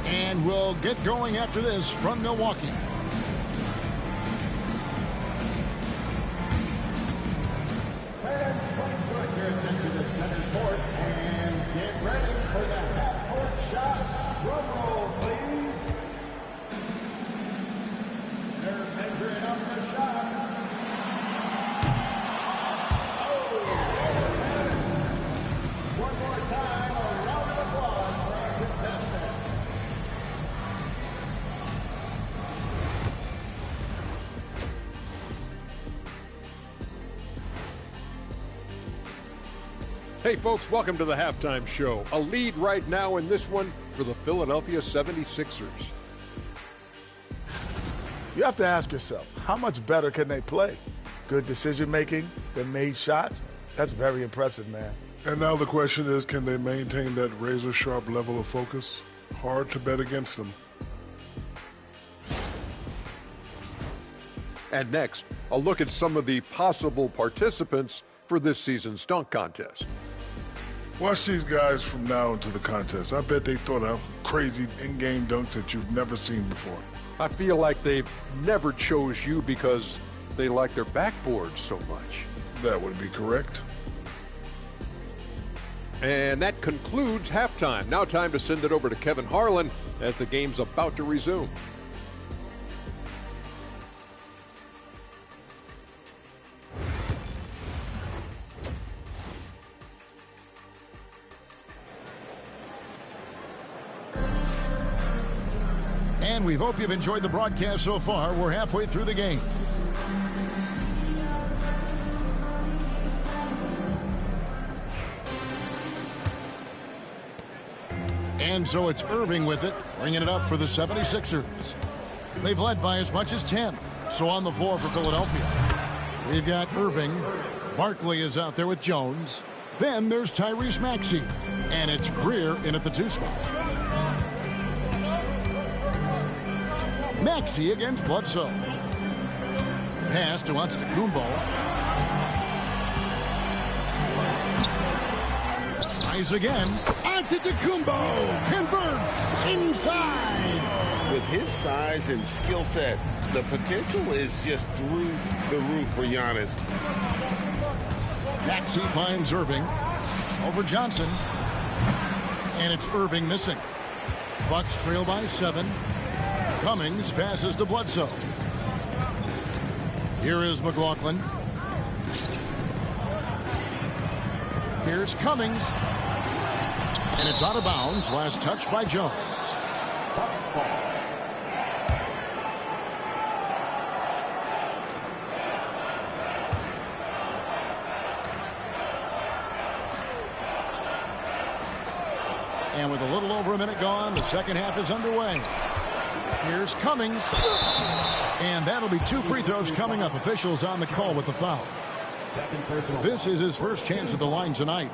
[SPEAKER 1] And we'll get going after this from Milwaukee.
[SPEAKER 5] Fans, please direct your attention to center court and get ready for the half-court shot. Drum roll, please. They're measuring up the shot. One more time, a round of applause for our contestant.
[SPEAKER 3] Hey, folks, welcome to the halftime show. A lead right now in this one for the Philadelphia 76ers.
[SPEAKER 7] You have to ask yourself, how much better can they play? Good decision-making, they made shots. That's very impressive, man.
[SPEAKER 8] And now the question is, can they maintain that razor-sharp level of focus? Hard to bet against them.
[SPEAKER 3] And next, a look at some of the possible participants for this season's dunk contest.
[SPEAKER 8] Watch these guys from now into the contest. I bet they thought out crazy in-game dunks that you've never seen before.
[SPEAKER 3] I feel like they've never chose you because they like their backboard so much.
[SPEAKER 8] That would be correct.
[SPEAKER 3] And that concludes halftime. Now time to send it over to Kevin Harlan as the game's about to resume.
[SPEAKER 1] And we hope you've enjoyed the broadcast so far. We're halfway through the game. And so it's Erving with it, bringing it up for the 76ers. They've led by as much as 10. So on the floor for Philadelphia, we've got Erving. Barkley is out there with Jones. Then there's Tyrese Maxey. And it's Greer in at the 2 spot. Maxey against Bledsoe. Pass to Antetekuonmpo. Tries again. Antetekuonmpo converts inside.
[SPEAKER 2] With his size and skill set, the potential is just through the roof for Giannis.
[SPEAKER 1] Maxey finds Erving over Johnson. And it's Erving missing. Bucks trail by 7. Ciummings passes to Bledsoe. Here is McLaughlin. Here's Ciummings. And it's out of bounds. Last touch by Jones. And with a little over a minute gone, the second half is underway. Here's Ciummings. And that'll be 2 free throws coming up. Officials on the call with the foul. This is his first chance at the line tonight.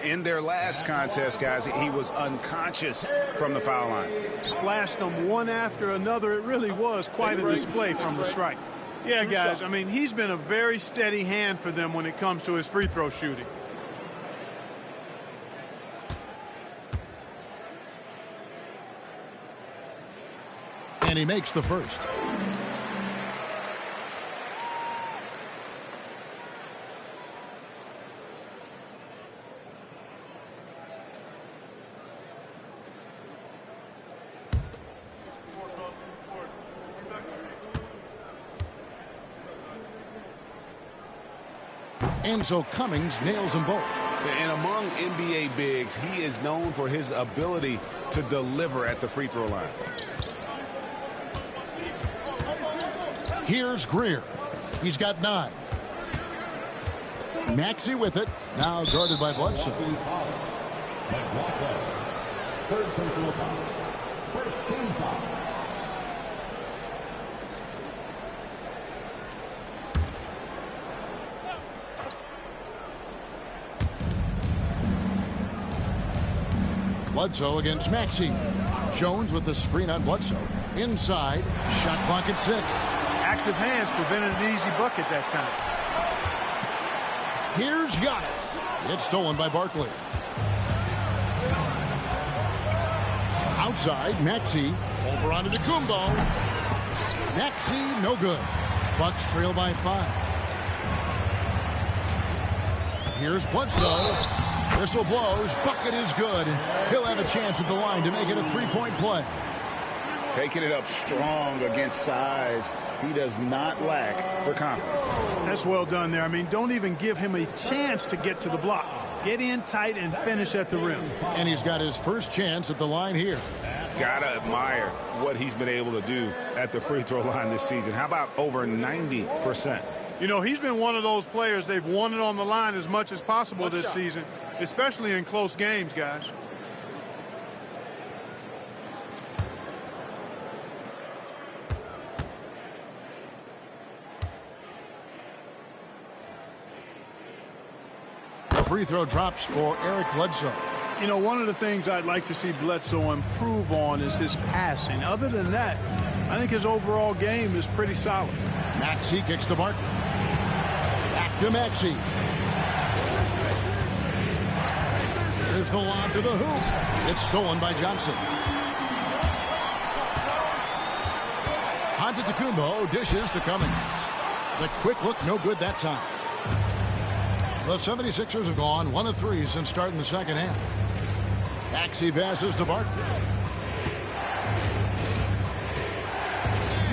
[SPEAKER 6] In their last contest, guys, he was unconscious from the foul line.
[SPEAKER 4] Splashed them one after another. It really was quite a display from the strike. Yeah, guys, I mean, he's been a very steady hand for them when it comes to his free throw shooting.
[SPEAKER 1] And he makes the first. And so Ciummings nails them both.
[SPEAKER 6] And among NBA bigs, he is known for his ability to deliver at the free throw line.
[SPEAKER 1] Here's Greer. He's got 9. Maxey with it. Now guarded by Bledsoe.
[SPEAKER 5] Third personal foul. First team foul.
[SPEAKER 1] Bledsoe against Maxey. Jones with the screen on Bledsoe. Inside. Shot clock at 6.
[SPEAKER 4] Active hands prevented an easy bucket that time.
[SPEAKER 1] Here's Giannis. It's stolen by Barkley. Outside, Maxey. Over onto Antetekuonmpo. Maxey, no good. Bucks trail by 5. Here's Bledsoe. Whistle blows. Bucket is good. And he'll have a chance at the line to make it a 3-point play.
[SPEAKER 2] Taking it up strong against size. He does not lack for confidence.
[SPEAKER 4] That's well done there. I mean, don't even give him a chance to get to the block. Get in tight and finish at the rim.
[SPEAKER 1] And he's got his first chance at the line here.
[SPEAKER 6] Gotta admire what he's been able to do at the free throw line this season. How about over 90%?
[SPEAKER 4] You know, he's been one of those players they've wanted on the line as much as possible this season, especially in close games, guys.
[SPEAKER 1] The free throw drops for Eric Bledsoe.
[SPEAKER 4] You know, one of the things I'd like to see Bledsoe improve on is his passing. Other than that, I think his overall game is pretty solid.
[SPEAKER 1] Maxey kicks to Barkley. Back to Maxey. Here's the lob to the hoop. It's stolen by Johnson. Antetekuonmpo dishes to Ciummings. The quick look, no good that time. The 76ers have gone 1 of 3 since starting the second half. Maxey passes to Barkley.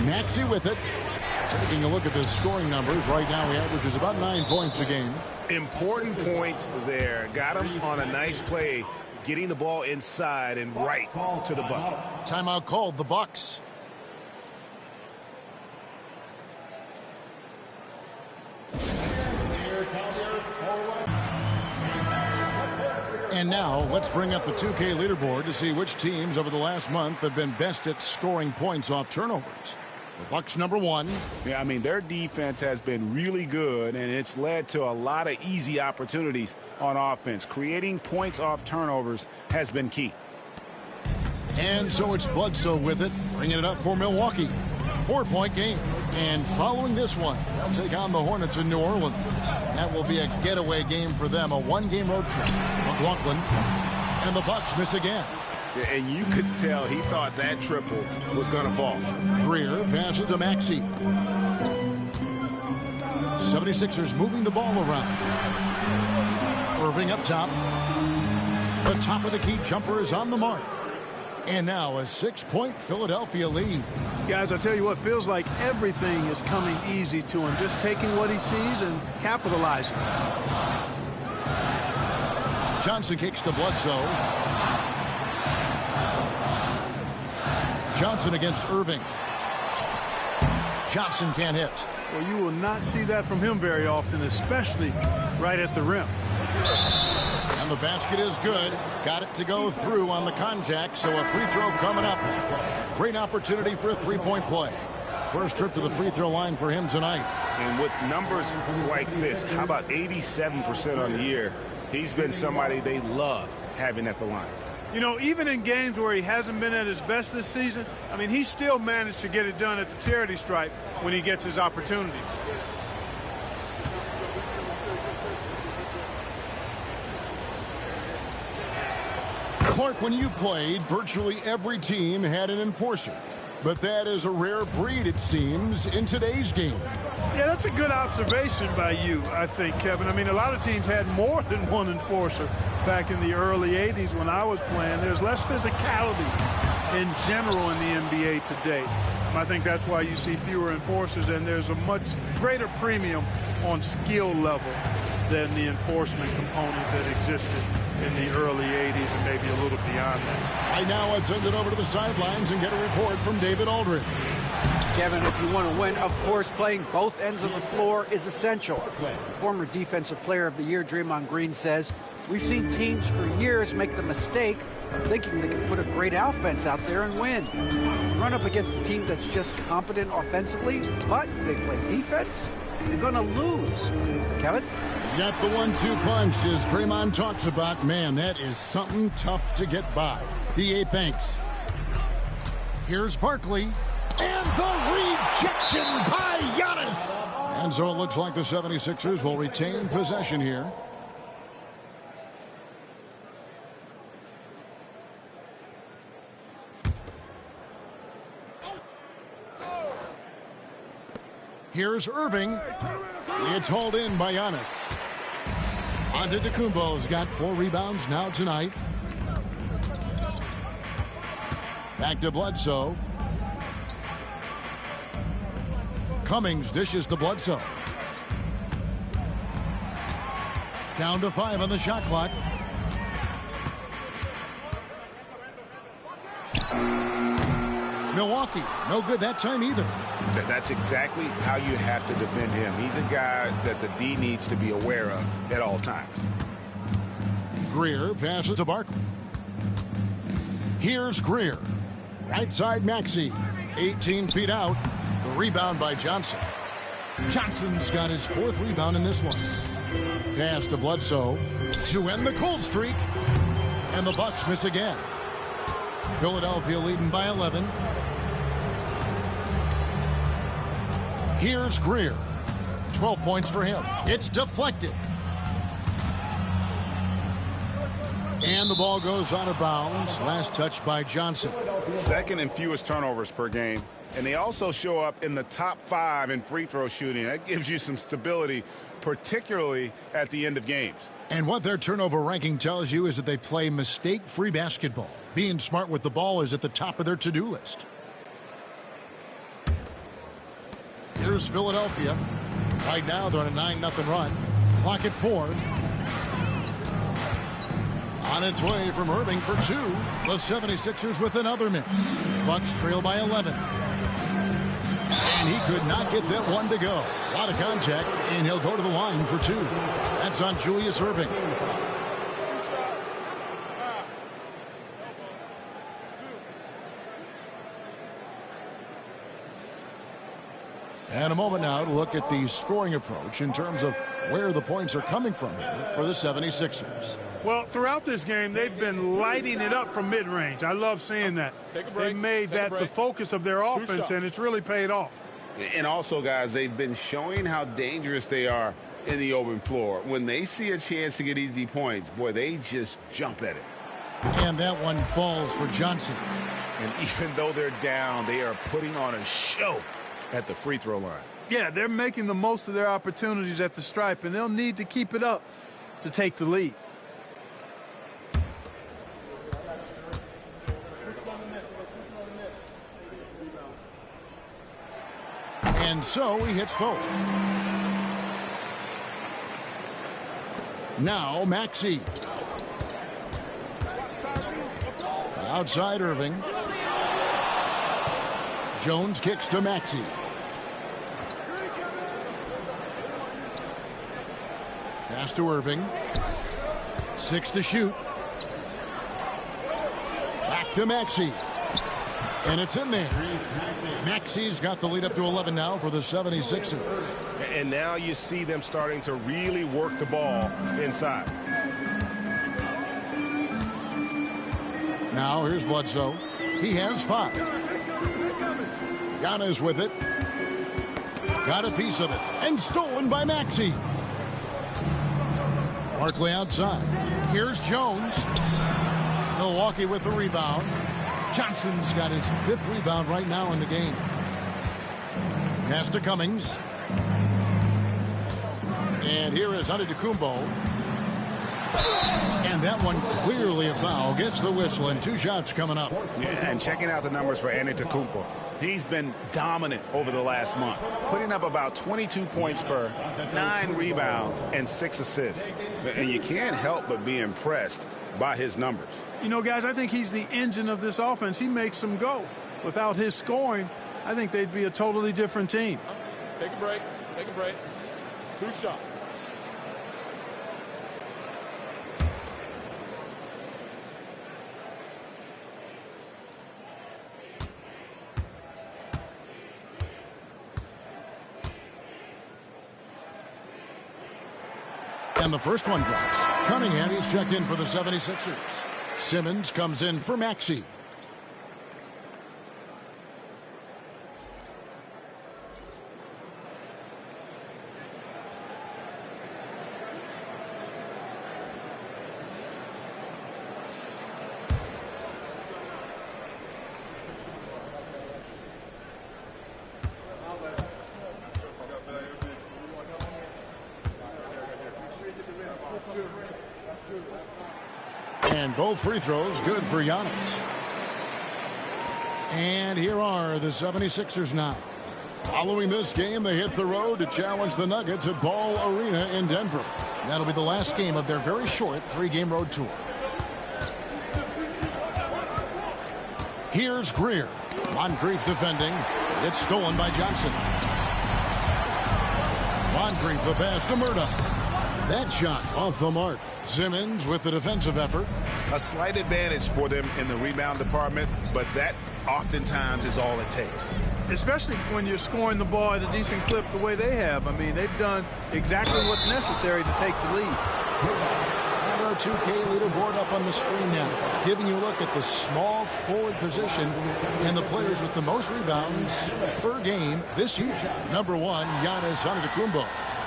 [SPEAKER 1] Maxey with it. Taking a look at the scoring numbers right now, he averages about 9 points a game.
[SPEAKER 6] Important points there. Got him on a nice play, getting the ball inside and right to the bucket.
[SPEAKER 1] Timeout called, the Bucks. And now let's bring up the 2K leaderboard to see which teams over the last month have been best at scoring points off turnovers. The Bucks #1.
[SPEAKER 6] Yeah, I mean, their defense has been really good, and it's led to a lot of easy opportunities on offense. Creating points off turnovers has been key.
[SPEAKER 1] And so it's Bledsoe with it, bringing it up for Milwaukee. 4-point game. And following this one, they'll take on the Hornets in New Orleans. That will be a getaway game for them, a 1-game road trip. McLaughlin And the Bucks miss again.
[SPEAKER 6] And you could tell he thought that triple was going to fall.
[SPEAKER 1] Greer passes to Maxey. 76ers moving the ball around. Erving up top. The top of the key jumper is on the mark. And now a 6-point Philadelphia lead.
[SPEAKER 4] Guys, I tell you what, feels like everything is coming easy to him. Just taking what he sees and capitalizing.
[SPEAKER 1] Johnson kicks to Bledsoe. Johnson against Erving. Johnson can't hit.
[SPEAKER 4] Well, you will not see that from him very often, especially right at the rim.
[SPEAKER 1] And the basket is good. Got it to go through on the contact, so a free throw coming up. Great opportunity for a three-point play. First trip to the free throw line for him tonight.
[SPEAKER 6] And with numbers like this, how about 87% on the year? He's been somebody they love having at the line.
[SPEAKER 4] You know, even in games where he hasn't been at his best this season, I mean, he still managed to get it done at the charity stripe when he gets his opportunities.
[SPEAKER 1] Clark, when you played, virtually every team had an enforcer. But that is a rare breed, it seems, in today's game.
[SPEAKER 4] Yeah, that's a good observation by you, I think, Kevin. I mean, a lot of teams had more than one enforcer back in the early 80s when I was playing. There's less physicality in general in the NBA today. I think that's why you see fewer enforcers, and there's a much greater premium on skill level than the enforcement component that existed in the early 80s and maybe a little beyond that.
[SPEAKER 1] Right now, let's send it over to the sidelines and get a report from David Aldridge.
[SPEAKER 9] Kevin, if you want to win, of course, playing both ends of the floor is essential. Former Defensive Player of the Year Draymond Green says, we've seen teams for years make the mistake of thinking they can put a great offense out there and win. Run up against a team that's just competent offensively, but they play defense, they're going to lose. Kevin?
[SPEAKER 1] Got the 1-2 punch, as Draymond talks about. Man, that is something tough to get by. D.A. thanks. Here's Barkley. And the rejection by Giannis. And so it looks like the 76ers will retain possession here. Here's Erving. It's hauled in by Giannis. Antetekuonmpo's got 4 rebounds now tonight. Back to Bledsoe. Ciummings dishes to Bledsoe. Down to 5 on the shot clock. Milwaukee, no good that time either.
[SPEAKER 6] That's exactly how you have to defend him. He's a guy that the D needs to be aware of at all times.
[SPEAKER 1] Greer passes to Barkley. Here's Greer. Right side Maxey. 18 feet out. The rebound by Johnson. Johnson's got his 4th rebound in this one. Pass to Bledsoe to end the cold streak. And the Bucks miss again. Philadelphia leading by 11. Here's Greer. 12 points for him. It's deflected. And the ball goes out of bounds. Last touch by Johnson.
[SPEAKER 6] 2nd and fewest turnovers per game. And they also show up in the top 5 in free throw shooting. That gives you some stability, particularly at the end of games.
[SPEAKER 1] And what their turnover ranking tells you is that they play mistake-free basketball. Being smart with the ball is at the top of their to-do list. Here's Philadelphia. Right now, they're on a 9-0 run. Clock at 4. On its way from Erving for 2. The 76ers with another miss. Bucks trail by 11. And he could not get that one to go. A lot of contact, and he'll go to the line for 2. That's on Julius Erving. And a moment now to look at the scoring approach in terms of where the points are coming from here for the 76ers.
[SPEAKER 4] Well, throughout this game, they've been lighting it up from mid-range. I love seeing that. They made that the focus of their offense, and it's really paid off.
[SPEAKER 6] And also, guys, they've been showing how dangerous they are in the open floor. When they see a chance to get easy points, boy, they just jump at it.
[SPEAKER 1] And that one falls for Johnson.
[SPEAKER 6] And even though they're down, they are putting on a show at the free throw line.
[SPEAKER 4] Yeah, they're making the most of their opportunities at the stripe, and they'll need to keep it up to take the lead.
[SPEAKER 1] And so he hits both. Now Maxey. Outside Erving. Jones kicks to Maxey. Pass to Erving. 6 to shoot. Back to Maxey. And it's in there. Maxey's got the lead up to 11 now for the 76ers.
[SPEAKER 6] And now you see them starting to really work the ball inside.
[SPEAKER 1] Now here's Bledsoe. He has 5. Giannis with it. Got a piece of it. And stolen by Maxey. Barkley outside. Here's Jones. Milwaukee with the rebound. Johnson's got his 5th rebound right now in the game. Pass to Ciummings. And here is Antetekuonmpo. And that one clearly a foul. Gets the whistle, and 2 shots coming up.
[SPEAKER 6] Yeah, and checking out the numbers for Antetekuonmpo. He's been dominant over the last month, putting up about 22 points per, 9 rebounds, and 6 assists. And you can't help but be impressed by his numbers.
[SPEAKER 4] You know, guys, I think he's the engine of this offense. He makes them go. Without his scoring, I think they'd be a totally different team.
[SPEAKER 3] Take a break. Take a break. 2 shots.
[SPEAKER 1] And the first one drops. Cunningham, he's checked in for the 76ers. Simmons comes in for Maxey. And both free throws good for Giannis. And here are the 76ers now. Following this game, they hit the road to challenge the Nuggets at Ball Arena in Denver. That'll be the last game of their very short 3-game road tour. Here's Greer. Moncrief defending. It's stolen by Johnson. Moncrief the pass to Murdoch. That shot off the mark. Simmons with the defensive effort.
[SPEAKER 6] A slight advantage for them in the rebound department, but that oftentimes is all it takes.
[SPEAKER 4] Especially when you're scoring the ball at a decent clip the way they have. I mean, they've done exactly what's necessary to take the lead.
[SPEAKER 1] And our 2K leaderboard up on the screen now, giving you a look at the small forward position and the players with the most rebounds per game this year. Number 1, Giannis Antetokounmpo.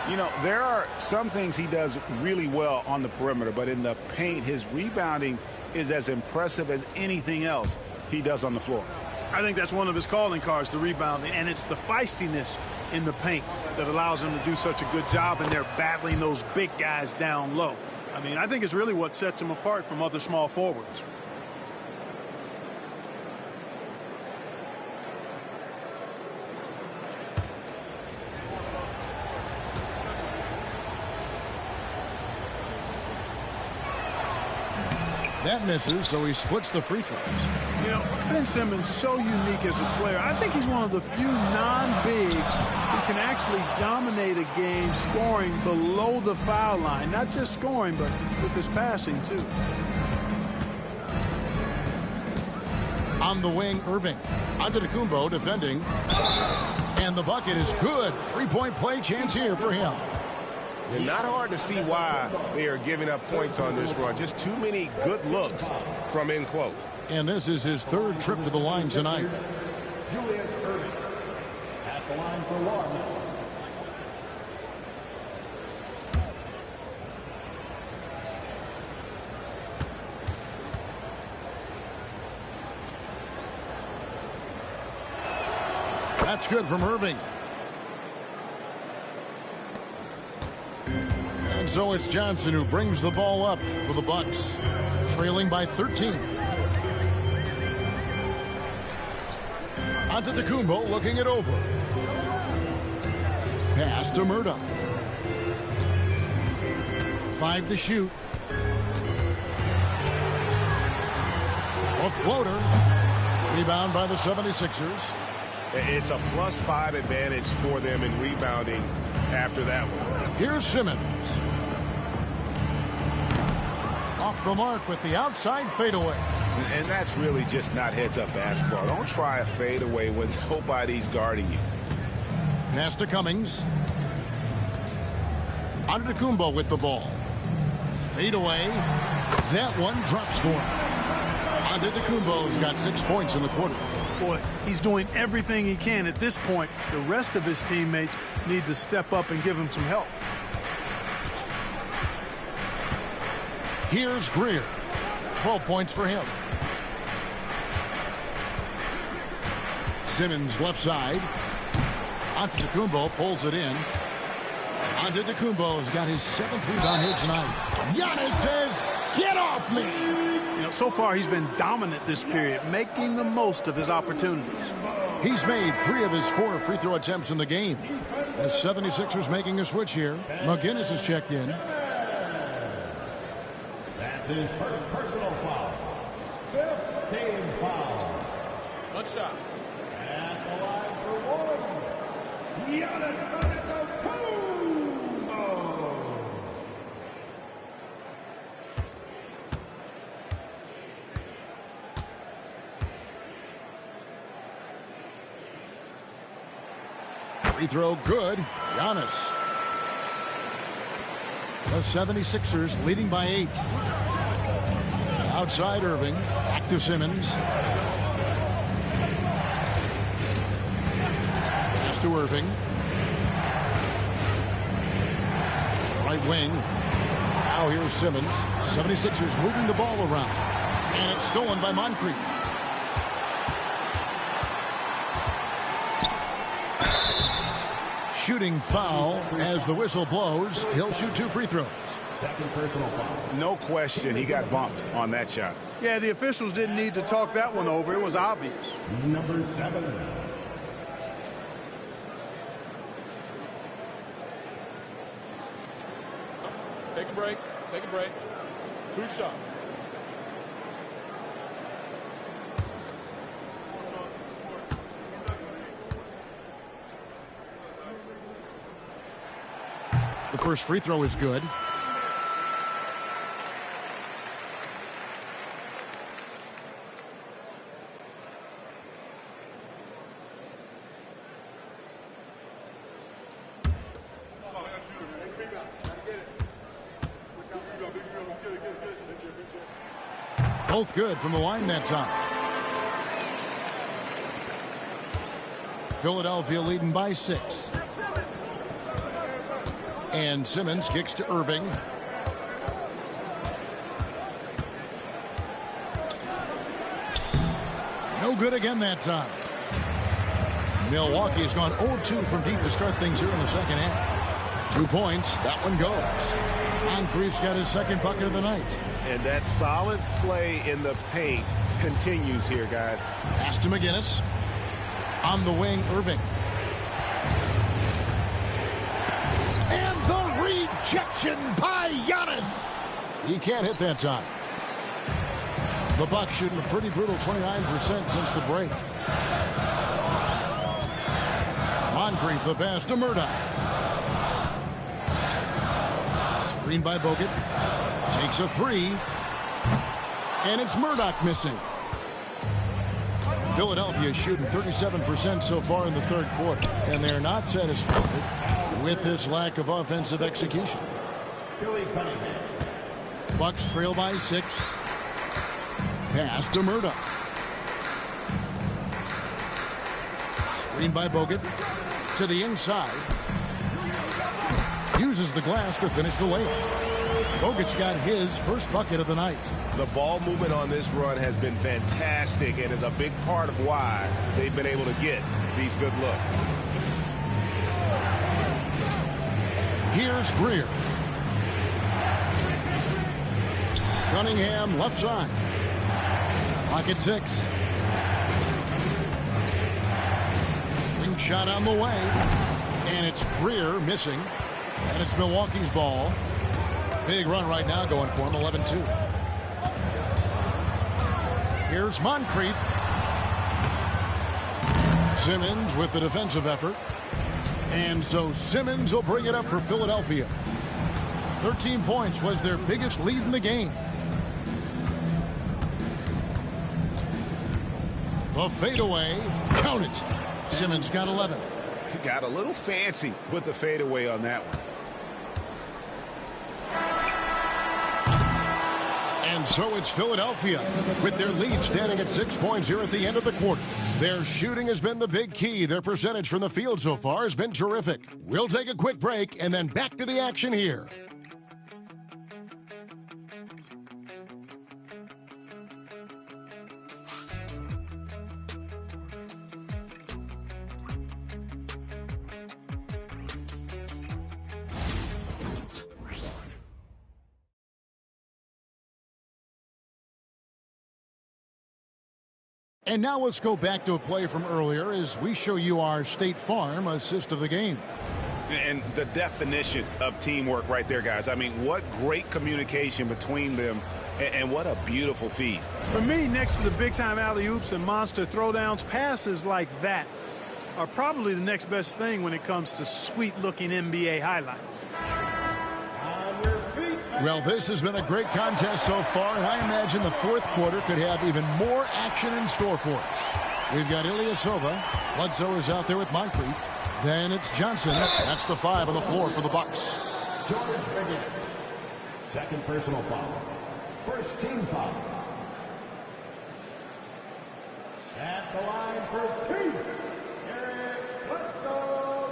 [SPEAKER 6] You know, there are some things he does really well on the perimeter, but in the paint, his rebounding is as impressive as anything else he does on the floor.
[SPEAKER 4] I think that's one of his calling cards, the rebounding, and it's the feistiness in the paint that allows him to do such a good job, and they're battling those big guys down low. I mean, I think it's really what sets him apart from other small forwards.
[SPEAKER 1] That misses, so he splits the free throws.
[SPEAKER 4] You know, Ben Simmons so unique as a player. I think he's one of the few non-bigs who can actually dominate a game scoring below the foul line. Not just scoring, but with his passing, too.
[SPEAKER 1] On the wing, Erving. Antetekuonmpo defending. And the bucket is good. 3-point play chance here for him.
[SPEAKER 6] And not hard to see why they are giving up points on this run. Just too many good looks from in close.
[SPEAKER 1] And this is his 3rd trip to the line tonight.
[SPEAKER 5] Julius Erving at the line for 1.
[SPEAKER 1] That's good from Erving. And so it's Johnson who brings the ball up for the Bucks, trailing by 13. Antetekuonmpo looking it over. Pass to Murdoch. 5 to shoot. A floater. Rebound by the 76ers.
[SPEAKER 6] It's a +5 advantage for them in rebounding after that one.
[SPEAKER 1] Here's Ciummings. Off the mark with the outside fadeaway.
[SPEAKER 6] And that's really just not heads-up basketball. Don't try a fadeaway when nobody's guarding you.
[SPEAKER 1] Pass to Cummings. Antetekuonmpo with the ball. Fadeaway. That one drops for him. Antetekuonmpo's got 6 points in the quarter.
[SPEAKER 4] Boy, he's doing everything he can at this point. The rest of his teammates need to step up and give him some help.
[SPEAKER 1] Here's Greer. 12 points for him. Simmons left side. Antetekuonmpo pulls it in. Antetekuonmpo's got his 7th rebound here tonight. Giannis says, "Get off me!"
[SPEAKER 4] You know, so far he's been dominant this period, making the most of his opportunities.
[SPEAKER 1] He's made 3 of his 4 free throw attempts in the game. The 76ers making a switch here. McGinnis has checked in.
[SPEAKER 5] That's his first personal foul. 5th team foul.
[SPEAKER 10] Let's shot.
[SPEAKER 5] At the line for one, Giannis Antetokounmpo.
[SPEAKER 1] Free throw good. Giannis. The 76ers leading by 8. Outside Erving. Back to Simmons. Pass to Erving. Right wing. Now here's Simmons. 76ers moving the ball around. And it's stolen by Moncrief. Shooting foul as the whistle blows. He'll shoot 2 free throws.
[SPEAKER 5] Second personal foul.
[SPEAKER 6] No question he got bumped on that shot.
[SPEAKER 4] Yeah, the officials didn't need to talk that one over. It was obvious.
[SPEAKER 5] Number 7.
[SPEAKER 10] Take a break. Take a break. 2 shots.
[SPEAKER 1] The first free throw is good. Both good from the line that time. Philadelphia leading by 6. And Simmons kicks to Erving. No good again that time. Milwaukee's gone 0-2 from deep to start things here in the second half. 2 points. That one goes. Moncrief's got his 2nd bucket of the night.
[SPEAKER 6] And that solid play in the paint continues here, guys.
[SPEAKER 1] Pass to McGinnis. On the wing, Erving. And the rejection by Giannis. He can't hit that time. The Bucks shooting a pretty brutal 29% since the break. Moncrief the pass to Murdoch. Screen by Bogut. Takes a 3. And it's Murdoch missing. Philadelphia shooting 37% so far in the 3rd quarter. And they're not satisfied with this lack of offensive execution. Bucks trail by 6. Pass to Murdoch. Screen by Bogut. To the inside. Uses the glass to finish the layup. Bogut's got his first bucket of the night.
[SPEAKER 6] The ball movement on this run has been fantastic and is a big part of why they've been able to get these good looks.
[SPEAKER 1] Here's Greer. Cunningham left side. Pocket 6. Wing shot on the way. And it's Greer missing. And it's Milwaukee's ball. Big run right now going for him, 11-2. Here's Moncrief. Simmons with the defensive effort. And so Simmons will bring it up for Philadelphia. 13 points was their biggest lead in the game. The fadeaway, count it. Simmons got 11.
[SPEAKER 6] Got a little fancy with the fadeaway on that one.
[SPEAKER 1] And so it's Philadelphia with their lead standing at 6 points here at the end of the quarter. Their shooting has been the big key. Their percentage from the field so far has been terrific. We'll take a quick break and then back to the action here. And now let's go back to a play from earlier as we show you our State Farm assist of the game.
[SPEAKER 6] And the definition of teamwork right there, guys. I mean, what great communication between them, and what a beautiful feed.
[SPEAKER 4] For me, next to the big-time alley-oops and monster throwdowns, passes like that are probably the next best thing when it comes to sweet-looking NBA highlights.
[SPEAKER 1] Well, this has been a great contest so far, and I imagine the fourth quarter could have even more action in store for us. We've got Ilyasova. Bledsoe is out there with Moncrief. Then it's Johnson. That's the 5 on the floor for the Bucks.
[SPEAKER 5] Second personal foul. First team foul. At the line for 2. Bledsoe.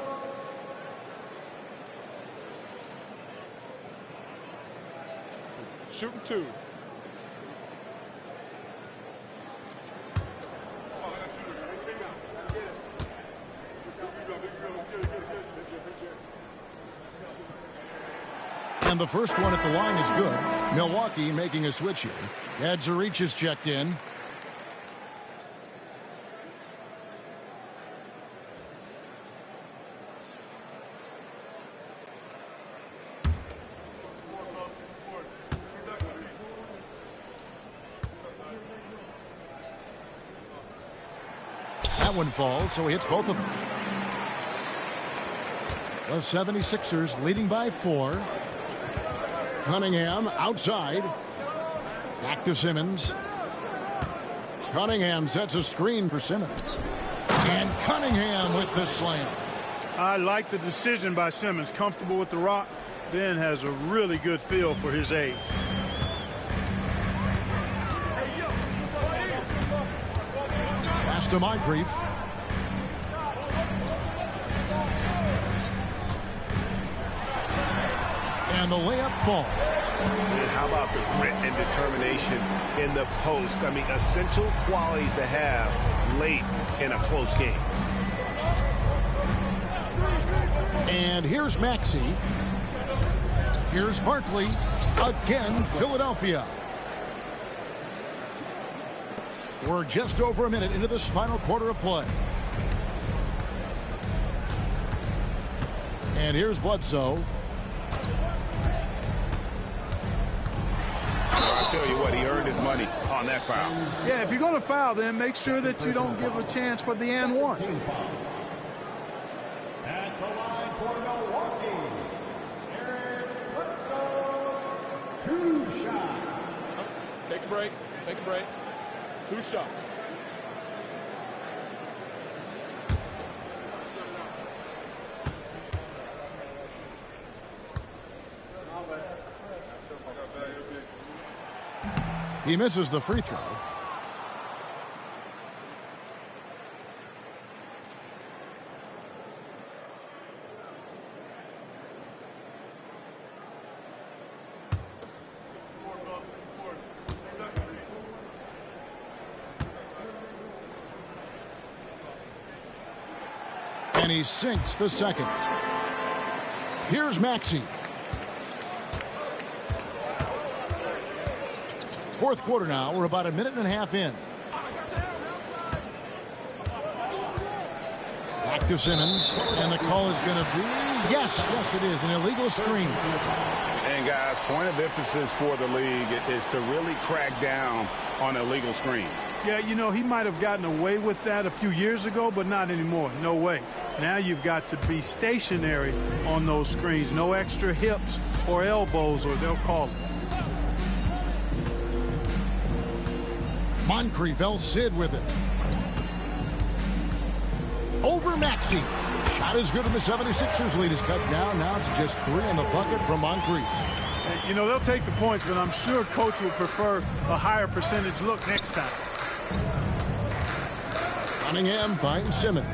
[SPEAKER 10] Shooting 2.
[SPEAKER 1] And the first one at the line is good. Milwaukee making a switch here. Adzaric is checked in. That one falls, so he hits both of them. The 76ers leading by 4. Cunningham outside. Back to Simmons. Cunningham sets a screen for Simmons. And Cunningham with the slam.
[SPEAKER 4] I like the decision by Simmons. Comfortable with the rock. Ben has a really good feel for his age.
[SPEAKER 1] Pass to Moncrief. And the layup falls.
[SPEAKER 6] And how about the grit and determination in the post? I mean, essential qualities to have late in a close game.
[SPEAKER 1] And here's Maxey. Here's Barkley. Again, Philadelphia. We're just over a minute into this final quarter of play. And here's Bledsoe.
[SPEAKER 6] I'll tell you what, he earned his money on that foul.
[SPEAKER 4] Yeah, if you're going to foul, then make sure that you don't give a chance for the and one.
[SPEAKER 5] At the line for Milwaukee, Bledsoe, 2 shots.
[SPEAKER 10] Take a break. Take a break. 2 shots.
[SPEAKER 1] He misses the free throw. And he sinks the second. Here's Maxey. Fourth quarter now. We're about a minute and a half in. Back to Simmons. And the call is going to be, yes, it is, an illegal screen.
[SPEAKER 6] And guys, point of emphasis for the league is to really crack down on illegal screens.
[SPEAKER 4] Yeah, you know, he might have gotten away with that a few years ago, but not anymore. No way. Now you've got to be stationary on those screens. No extra hips or elbows, or they'll call it.
[SPEAKER 1] Moncrief, El Cid with it. Over Maxey. Shot is good, and the 76ers lead is cut down now to just 3 in the bucket from Moncrief.
[SPEAKER 4] You know, they'll take the points, but I'm sure coach will prefer a higher percentage look next time.
[SPEAKER 1] Cunningham finds Simmons.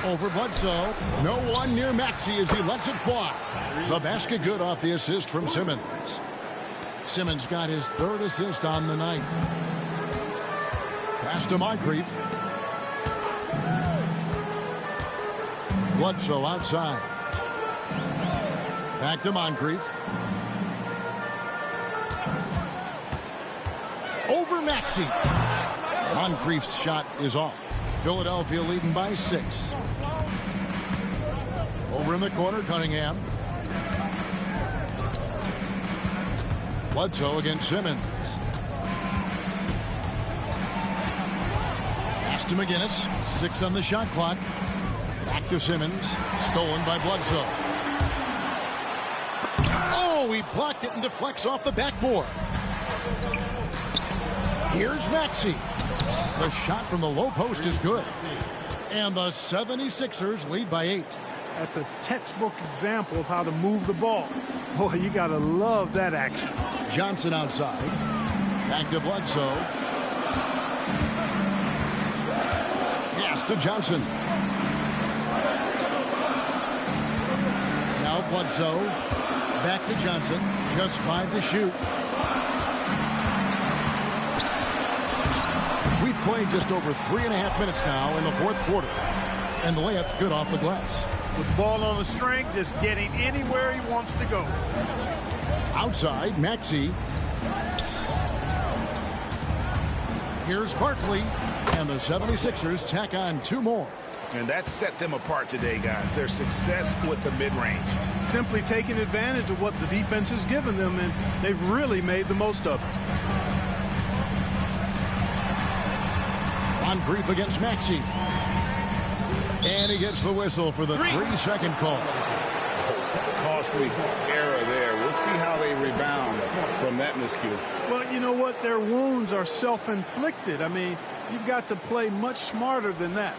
[SPEAKER 1] Over Bledsoe. No one near Maxey as he lets it fly. The basket good off the assist from Simmons. Simmons got his 3rd assist on the night. Pass to Moncrief. Bledsoe outside. Back to Moncrief. Over Maxey. Moncrief's shot is off. Philadelphia leading by 6. Over in the corner, Cunningham. Bledsoe against Simmons. Pass to McGinnis. 6 on the shot clock. Back to Simmons. Stolen by Bledsoe. Oh, he blocked it and deflects off the backboard. Here's Maxey. The shot from the low post is good. And the 76ers lead by 8.
[SPEAKER 4] That's a textbook example of how to move the ball. Boy, you got to love that action.
[SPEAKER 1] Johnson outside. Back to Bledsoe. Yes, to Johnson. Now Bledsoe. Back to Johnson. Just 5 to shoot. We've played just over 3.5 minutes now in the fourth quarter. And the layup's good off the glass.
[SPEAKER 4] With the ball on the string, just getting anywhere he wants to go.
[SPEAKER 1] Outside, Maxey. Here's Barkley. And the 76ers tack on 2 more.
[SPEAKER 6] And that set them apart today, guys. Their success with the mid-range.
[SPEAKER 4] Simply taking advantage of what the defense has given them, and they've really made the most of it.
[SPEAKER 1] Moncrief against Maxey. And he gets the whistle for the 3-second call.
[SPEAKER 6] Costly error there. We'll see how they rebound from that miscue.
[SPEAKER 4] Well, you know what? Their wounds are self-inflicted. I mean, you've got to play much smarter than that.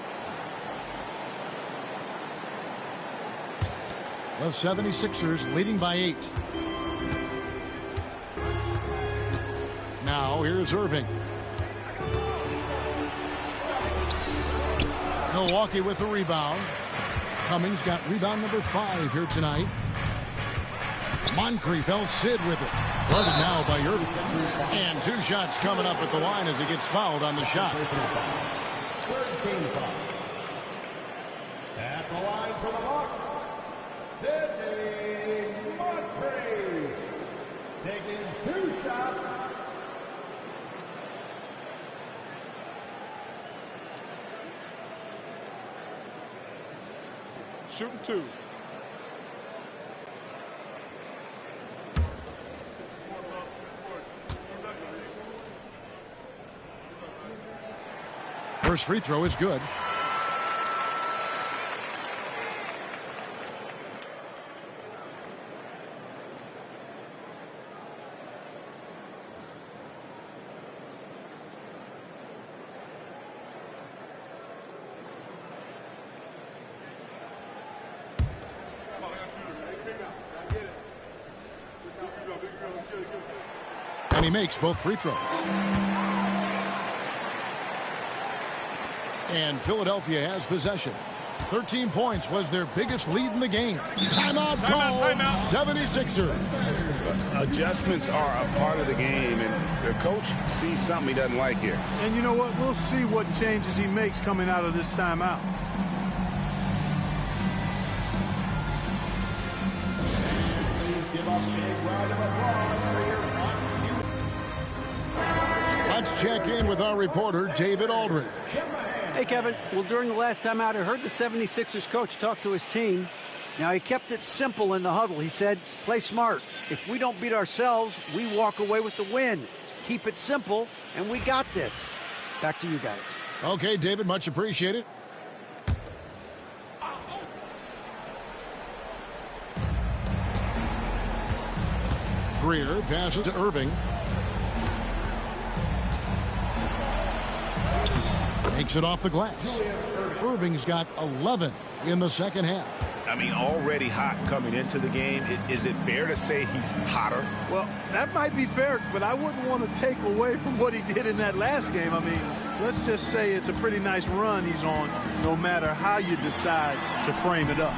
[SPEAKER 1] The 76ers leading by 8. Now here's Erving. Milwaukee with the rebound. Cummings got rebound number 5 here tonight. Moncrief, El Cid with it. Guarded now by Erving. And 2 shots coming up at the line as he gets fouled on the shot.
[SPEAKER 5] At the line for the Bucks, Sidney Moncrief. Taking 2 shots.
[SPEAKER 10] Shooting 2.
[SPEAKER 1] First free throw is good. And he makes both free throws. And Philadelphia has possession. 13 points was their biggest lead in the game. Timeout call.
[SPEAKER 10] Timeout.
[SPEAKER 1] 76ers.
[SPEAKER 6] Adjustments are a part of the game, and the coach sees something he doesn't like here.
[SPEAKER 4] And you know what? We'll see what changes he makes coming out of this timeout.
[SPEAKER 5] Please give a big round of applause for your
[SPEAKER 1] Let's check in with our reporter, David Aldridge.
[SPEAKER 9] Hey, Kevin. Well, during the last time out, I heard the 76ers coach talk to his team. Now, he kept it simple in the huddle. He said, play smart. If we don't beat ourselves, we walk away with the win. Keep it simple, and we got this. Back to you guys.
[SPEAKER 1] Okay, David, much appreciated. Greer passes to Erving. Takes it off the glass. Erving's got 11 in the second half.
[SPEAKER 6] I mean, already hot coming into the game. Is it fair to say he's hotter?
[SPEAKER 4] Well, that might be fair, but I wouldn't want to take away from what he did in that last game. I mean, let's just say it's a pretty nice run he's on, no matter how you decide to frame it up.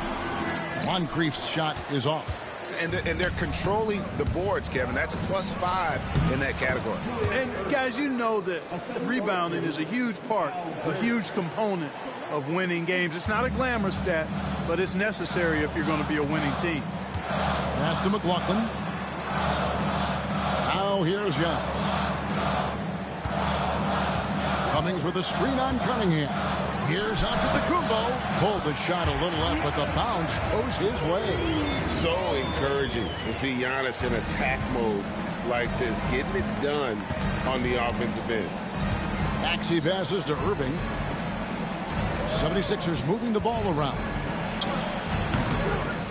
[SPEAKER 1] Moncrief's shot is off.
[SPEAKER 6] And they're controlling the boards, Kevin. That's +5 in that category.
[SPEAKER 4] And, guys, you know that rebounding is a huge part, a huge component of winning games. It's not a glamorous stat, but it's necessary if you're going to be a winning team.
[SPEAKER 1] Pass to McLaughlin. Now here's Giannis. Cummings with a screen on Cunningham. Here's Antetekuonmpo. Pulled the shot a little left, but the bounce goes his way.
[SPEAKER 11] So encouraging to see Giannis in attack mode like this, getting it done on the offensive end.
[SPEAKER 1] Maxey passes to Erving. 76ers moving the ball around.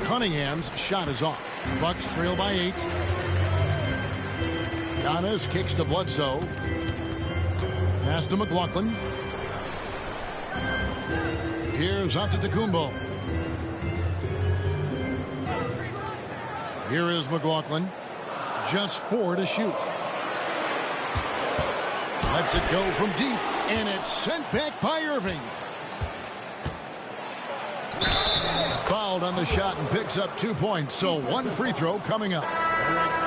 [SPEAKER 1] Cunningham's shot is off. Bucks trail by 8. Giannis kicks to Bledsoe. Pass to McLaughlin. Here's Antetekuonmpo. Here is McLaughlin. Just 4 to shoot. Lets it go from deep, and it's sent back by Erving. Fouled on the shot and picks up 2 points, so 1 free throw coming up.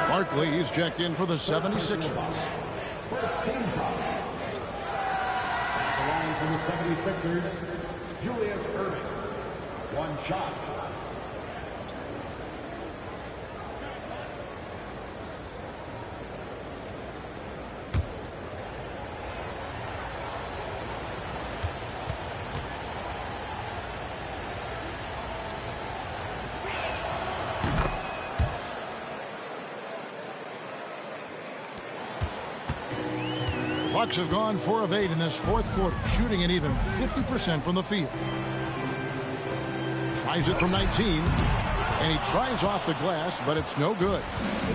[SPEAKER 1] Barkley is checked in for the 76ers.
[SPEAKER 5] First team foul. The line for the 76ers, Julius Erving. 1 shot.
[SPEAKER 1] Bucks have gone 4 of 8 in this fourth quarter, shooting an even 50% from the field. Tries it from 19, and he tries off the glass, but it's no good.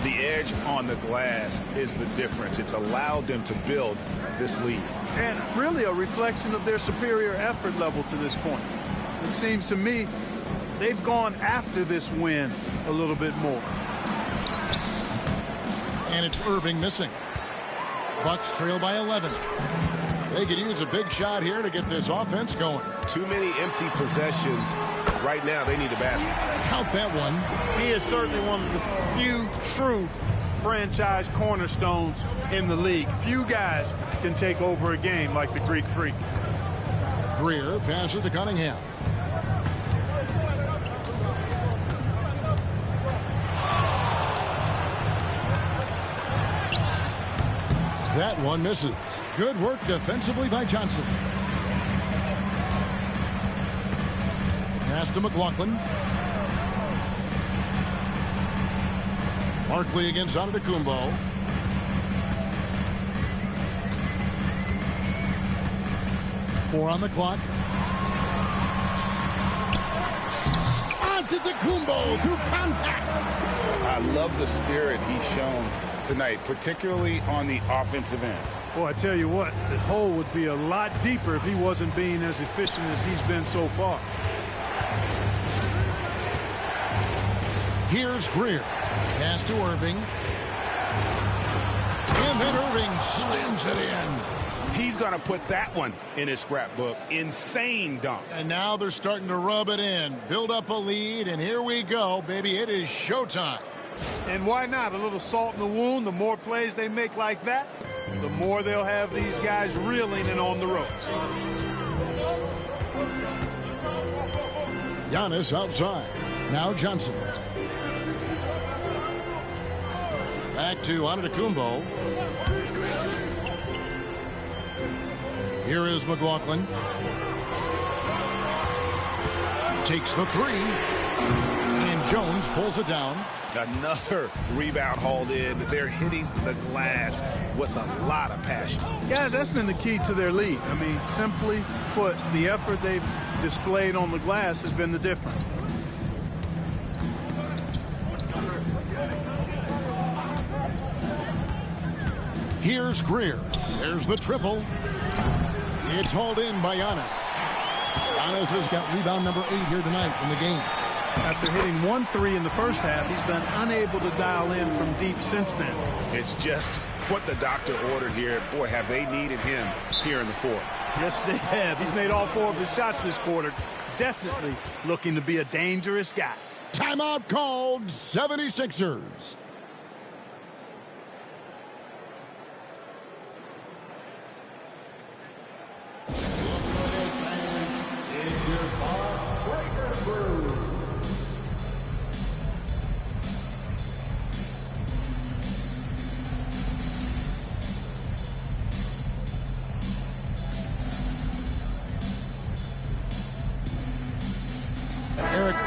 [SPEAKER 6] The edge on the glass is the difference. It's allowed them to build this lead.
[SPEAKER 4] And really a reflection of their superior effort level to this point. It seems to me they've gone after this win a little bit more.
[SPEAKER 1] And it's Erving missing. Bucks trail by 11. They could use a big shot here to get this offense going.
[SPEAKER 6] Too many empty possessions. Right now, they need a basket.
[SPEAKER 1] Count that one.
[SPEAKER 4] He is certainly one of the few true franchise cornerstones in the league. Few guys can take over a game like the Greek Freak.
[SPEAKER 1] Greer passes to Cunningham. That one misses. Good work defensively by Johnson. Pass to McLaughlin. Barkley against Antetekuonmpo. Four on the clock. Antetekuonmpo through contact.
[SPEAKER 6] I love the spirit he's shown tonight, particularly on the offensive end.
[SPEAKER 4] Well, I tell you what, the hole would be a lot deeper if he wasn't being as efficient as he's been so far.
[SPEAKER 1] Here's Greer. Pass to Erving. And then Erving slams it in.
[SPEAKER 6] He's going to put that one in his scrapbook. Insane dunk.
[SPEAKER 1] And now they're starting to rub it in, build up a lead, and here we go, baby. It is showtime.
[SPEAKER 4] And why not? A little salt in the wound. The more plays they make like that, the more they'll have these guys reeling and on the ropes.
[SPEAKER 1] Giannis outside. Now Johnson. Back to Antetekuonmpo. Here is McLaughlin. Takes the three. And Jones pulls it down.
[SPEAKER 6] Another rebound hauled in. They're hitting the glass with a lot of passion.
[SPEAKER 4] Guys, that's been the key to their lead. I mean, simply put, the effort they've displayed on the glass has been the difference.
[SPEAKER 1] Here's Greer. There's the triple. It's hauled in by Giannis. Giannis has got rebound number 8 here tonight in the game.
[SPEAKER 4] After hitting 1-3 in the first half, he's been unable to dial in from deep since then.
[SPEAKER 6] It's just what the doctor ordered here. Boy, have they needed him here in the fourth.
[SPEAKER 4] Yes, they have. He's made all 4 of his shots this quarter. Definitely looking to be a dangerous guy.
[SPEAKER 1] Timeout called, 76ers.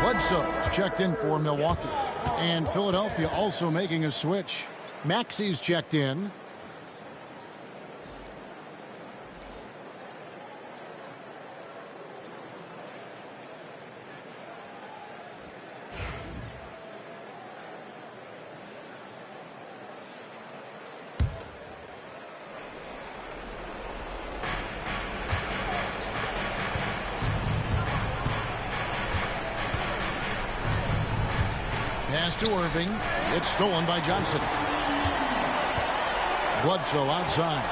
[SPEAKER 1] Bledsoe's checked in for Milwaukee. And Philadelphia also making a switch. Maxey's checked in. Pass to Erving. It's stolen by Johnson. Bledsoe outside.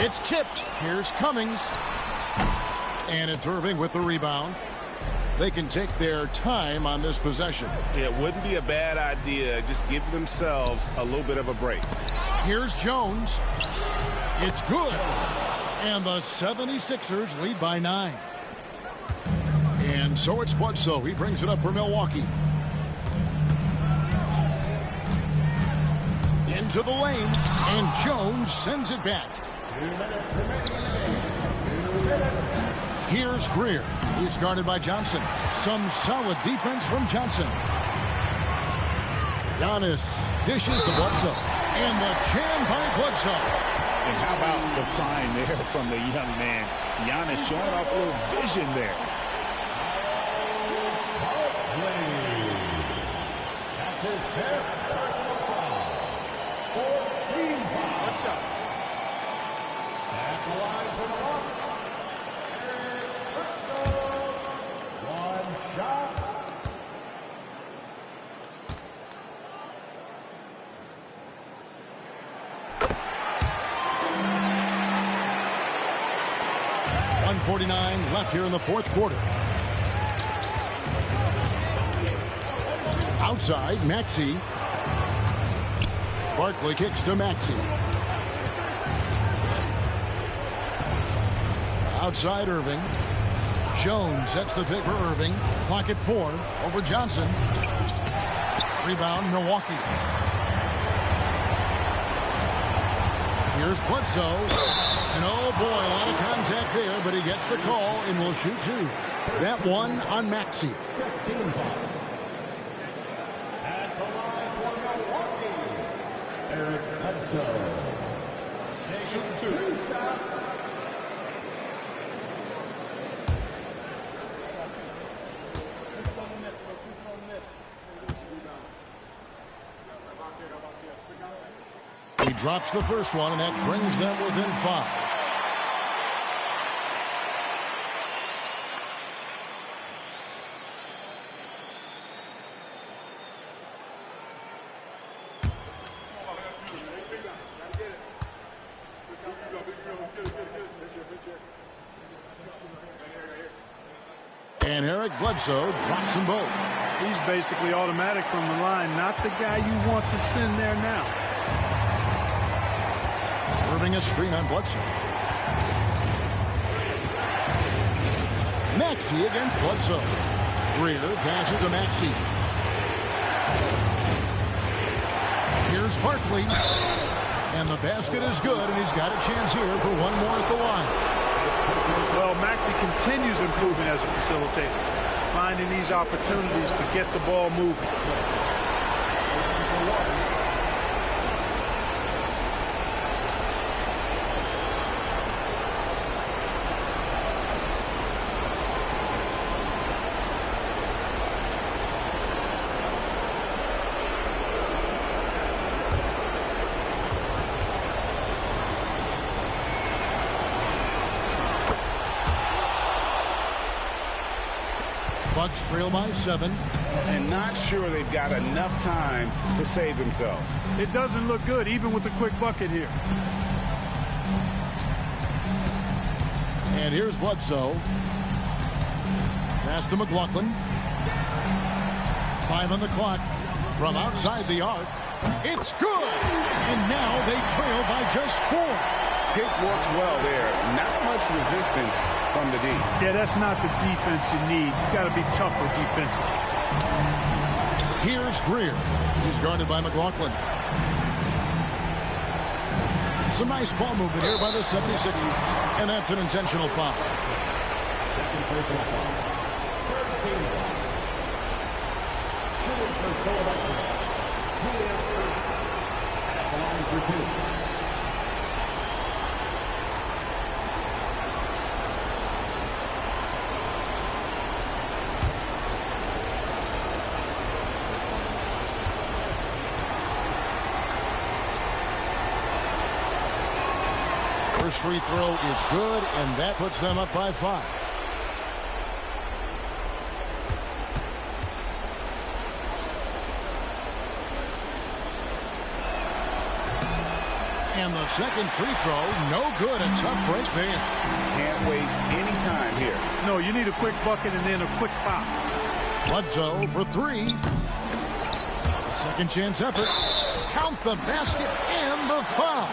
[SPEAKER 1] It's tipped. Here's Ciummings. And it's Erving with the rebound. They can take their time on this possession.
[SPEAKER 6] It wouldn't be a bad idea. Just give themselves a little bit of a break.
[SPEAKER 1] Here's Jones. It's good. And the 76ers lead by 9. And so it's Bledsoe. He brings it up for Milwaukee. Into the lane, and Jones sends it back. Here's Greer. He's guarded by Johnson. Some solid defense from Johnson. Giannis dishes to Bledsoe. And the jam by Bledsoe.
[SPEAKER 2] And how about the find there from the young man? Giannis showing off a little vision there.
[SPEAKER 5] That's his fifth personal foul. 14 fouls.
[SPEAKER 10] What's up?
[SPEAKER 5] At the line for the Bucks. One shot.
[SPEAKER 1] .149 left here in the fourth quarter. Outside, Maxey. Barkley kicks to Maxey. Outside, Erving. Jones sets the pick for Erving. Clock at 4 over Johnson. Rebound, Milwaukee. Here's Bledsoe. And oh boy, a lot of contact there, but he gets the call and will shoot 2. That one on Maxey.
[SPEAKER 5] 15 fouls. At the line for Milwaukee, Bledsoe.
[SPEAKER 10] Shooting 2.
[SPEAKER 5] 2 shots.
[SPEAKER 1] He drops the first one, and that brings them within 5. And Eric Bledsoe drops them both.
[SPEAKER 4] He's basically automatic from the line, not the guy you want to send there now.
[SPEAKER 1] Erving a screen on Bledsoe. Maxey against Bledsoe. Greer passes to Maxey. Here's Barkley. And the basket is good, and he's got a chance here for one more at the line.
[SPEAKER 4] Well, Maxey continues improving as a facilitator, finding these opportunities to get the ball moving.
[SPEAKER 1] Bucks trail by 7.
[SPEAKER 6] And not sure they've got enough time to save themselves.
[SPEAKER 4] It doesn't look good, even with a quick bucket here.
[SPEAKER 1] And here's Bledsoe. Pass to McLaughlin. 5 on the clock. From outside the arc. It's good! And now they trail by just 4.
[SPEAKER 6] Pick works well there. Not much resistance from the D.
[SPEAKER 4] Yeah, that's not the defense you need. You got to be tougher defensively.
[SPEAKER 1] Here's Greer. He's guarded by McLaughlin. Some nice ball movement here by the 76ers. And that's an intentional foul.
[SPEAKER 5] Second personal foul. Third team foul. Shooting for Philadelphia. Julius at the line for 2.
[SPEAKER 1] First free throw is good, and that puts them up by 5. And the second free throw, no good. A tough break there.
[SPEAKER 6] Can't waste any time here.
[SPEAKER 4] No, you need a quick bucket and then a quick foul.
[SPEAKER 1] Bledsoe for 3. A second chance effort. Count the basket and the foul.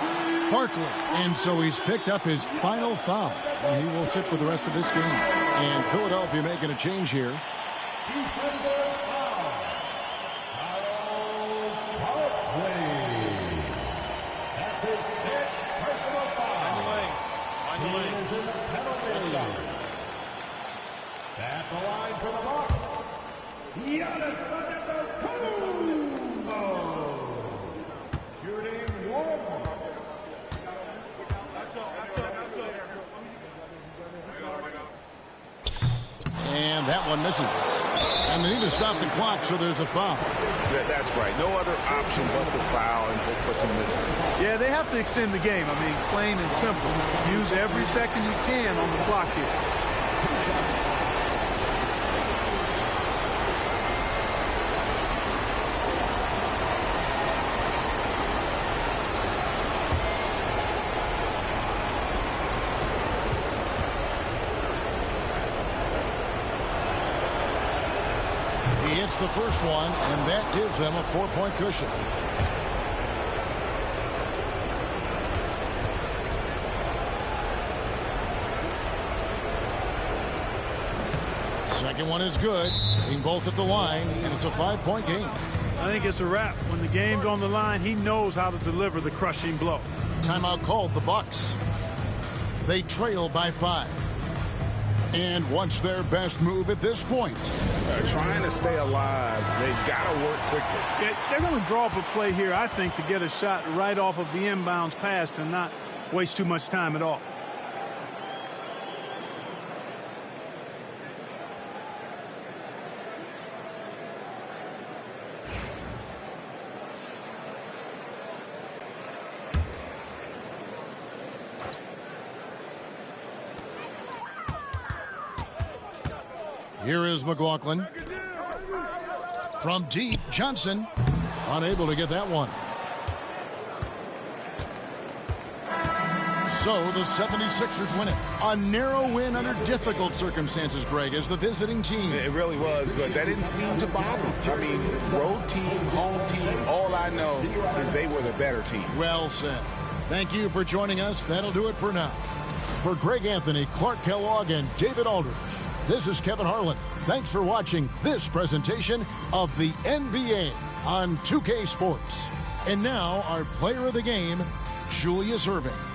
[SPEAKER 1] Barkley. And so he's picked up his final foul. And he will sit for the rest of this game. And Philadelphia making a change here.
[SPEAKER 5] Defensive foul. Barkley. That's his 6th personal foul.
[SPEAKER 10] On your lanes.
[SPEAKER 5] He is in the penalty. At the line for the Bucks. Giannis Antetokounmpo. Shooting 1.
[SPEAKER 1] And that one misses. And they need to stop the clock, so there's a foul.
[SPEAKER 6] That's right. No other option but the foul and hope for some misses.
[SPEAKER 4] Yeah, they have to extend the game. I mean, plain and simple. Use every second you can on the clock here.
[SPEAKER 1] He hits the first one, and that gives them a 4-point cushion. Second one is good. Hitting both at the line, and it's a 5-point game.
[SPEAKER 4] I think it's a wrap. When the game's on the line, he knows how to deliver the crushing blow.
[SPEAKER 1] Timeout called, the Bucks. They trail by 5. And what's their best move at this point?
[SPEAKER 6] Trying to stay alive. They've got to work quickly.
[SPEAKER 4] Yeah, they're going to draw up a play here, I think, to get a shot right off of the inbounds pass to not waste too much time at all.
[SPEAKER 1] Here is McLaughlin. From deep, Johnson unable to get that one. So the 76ers win it. A narrow win under difficult circumstances, Greg, as the visiting team.
[SPEAKER 6] It really was, but that didn't seem to bother them. I mean, road team, home team, all I know is they were the better team.
[SPEAKER 1] Well said. Thank you for joining us. That'll do it for now. For Greg Anthony, Clark Kellogg, and David Aldridge, this is Kevin Harlan. Thanks for watching this presentation of the NBA on 2K Sports. And now, our player of the game, Julius Erving.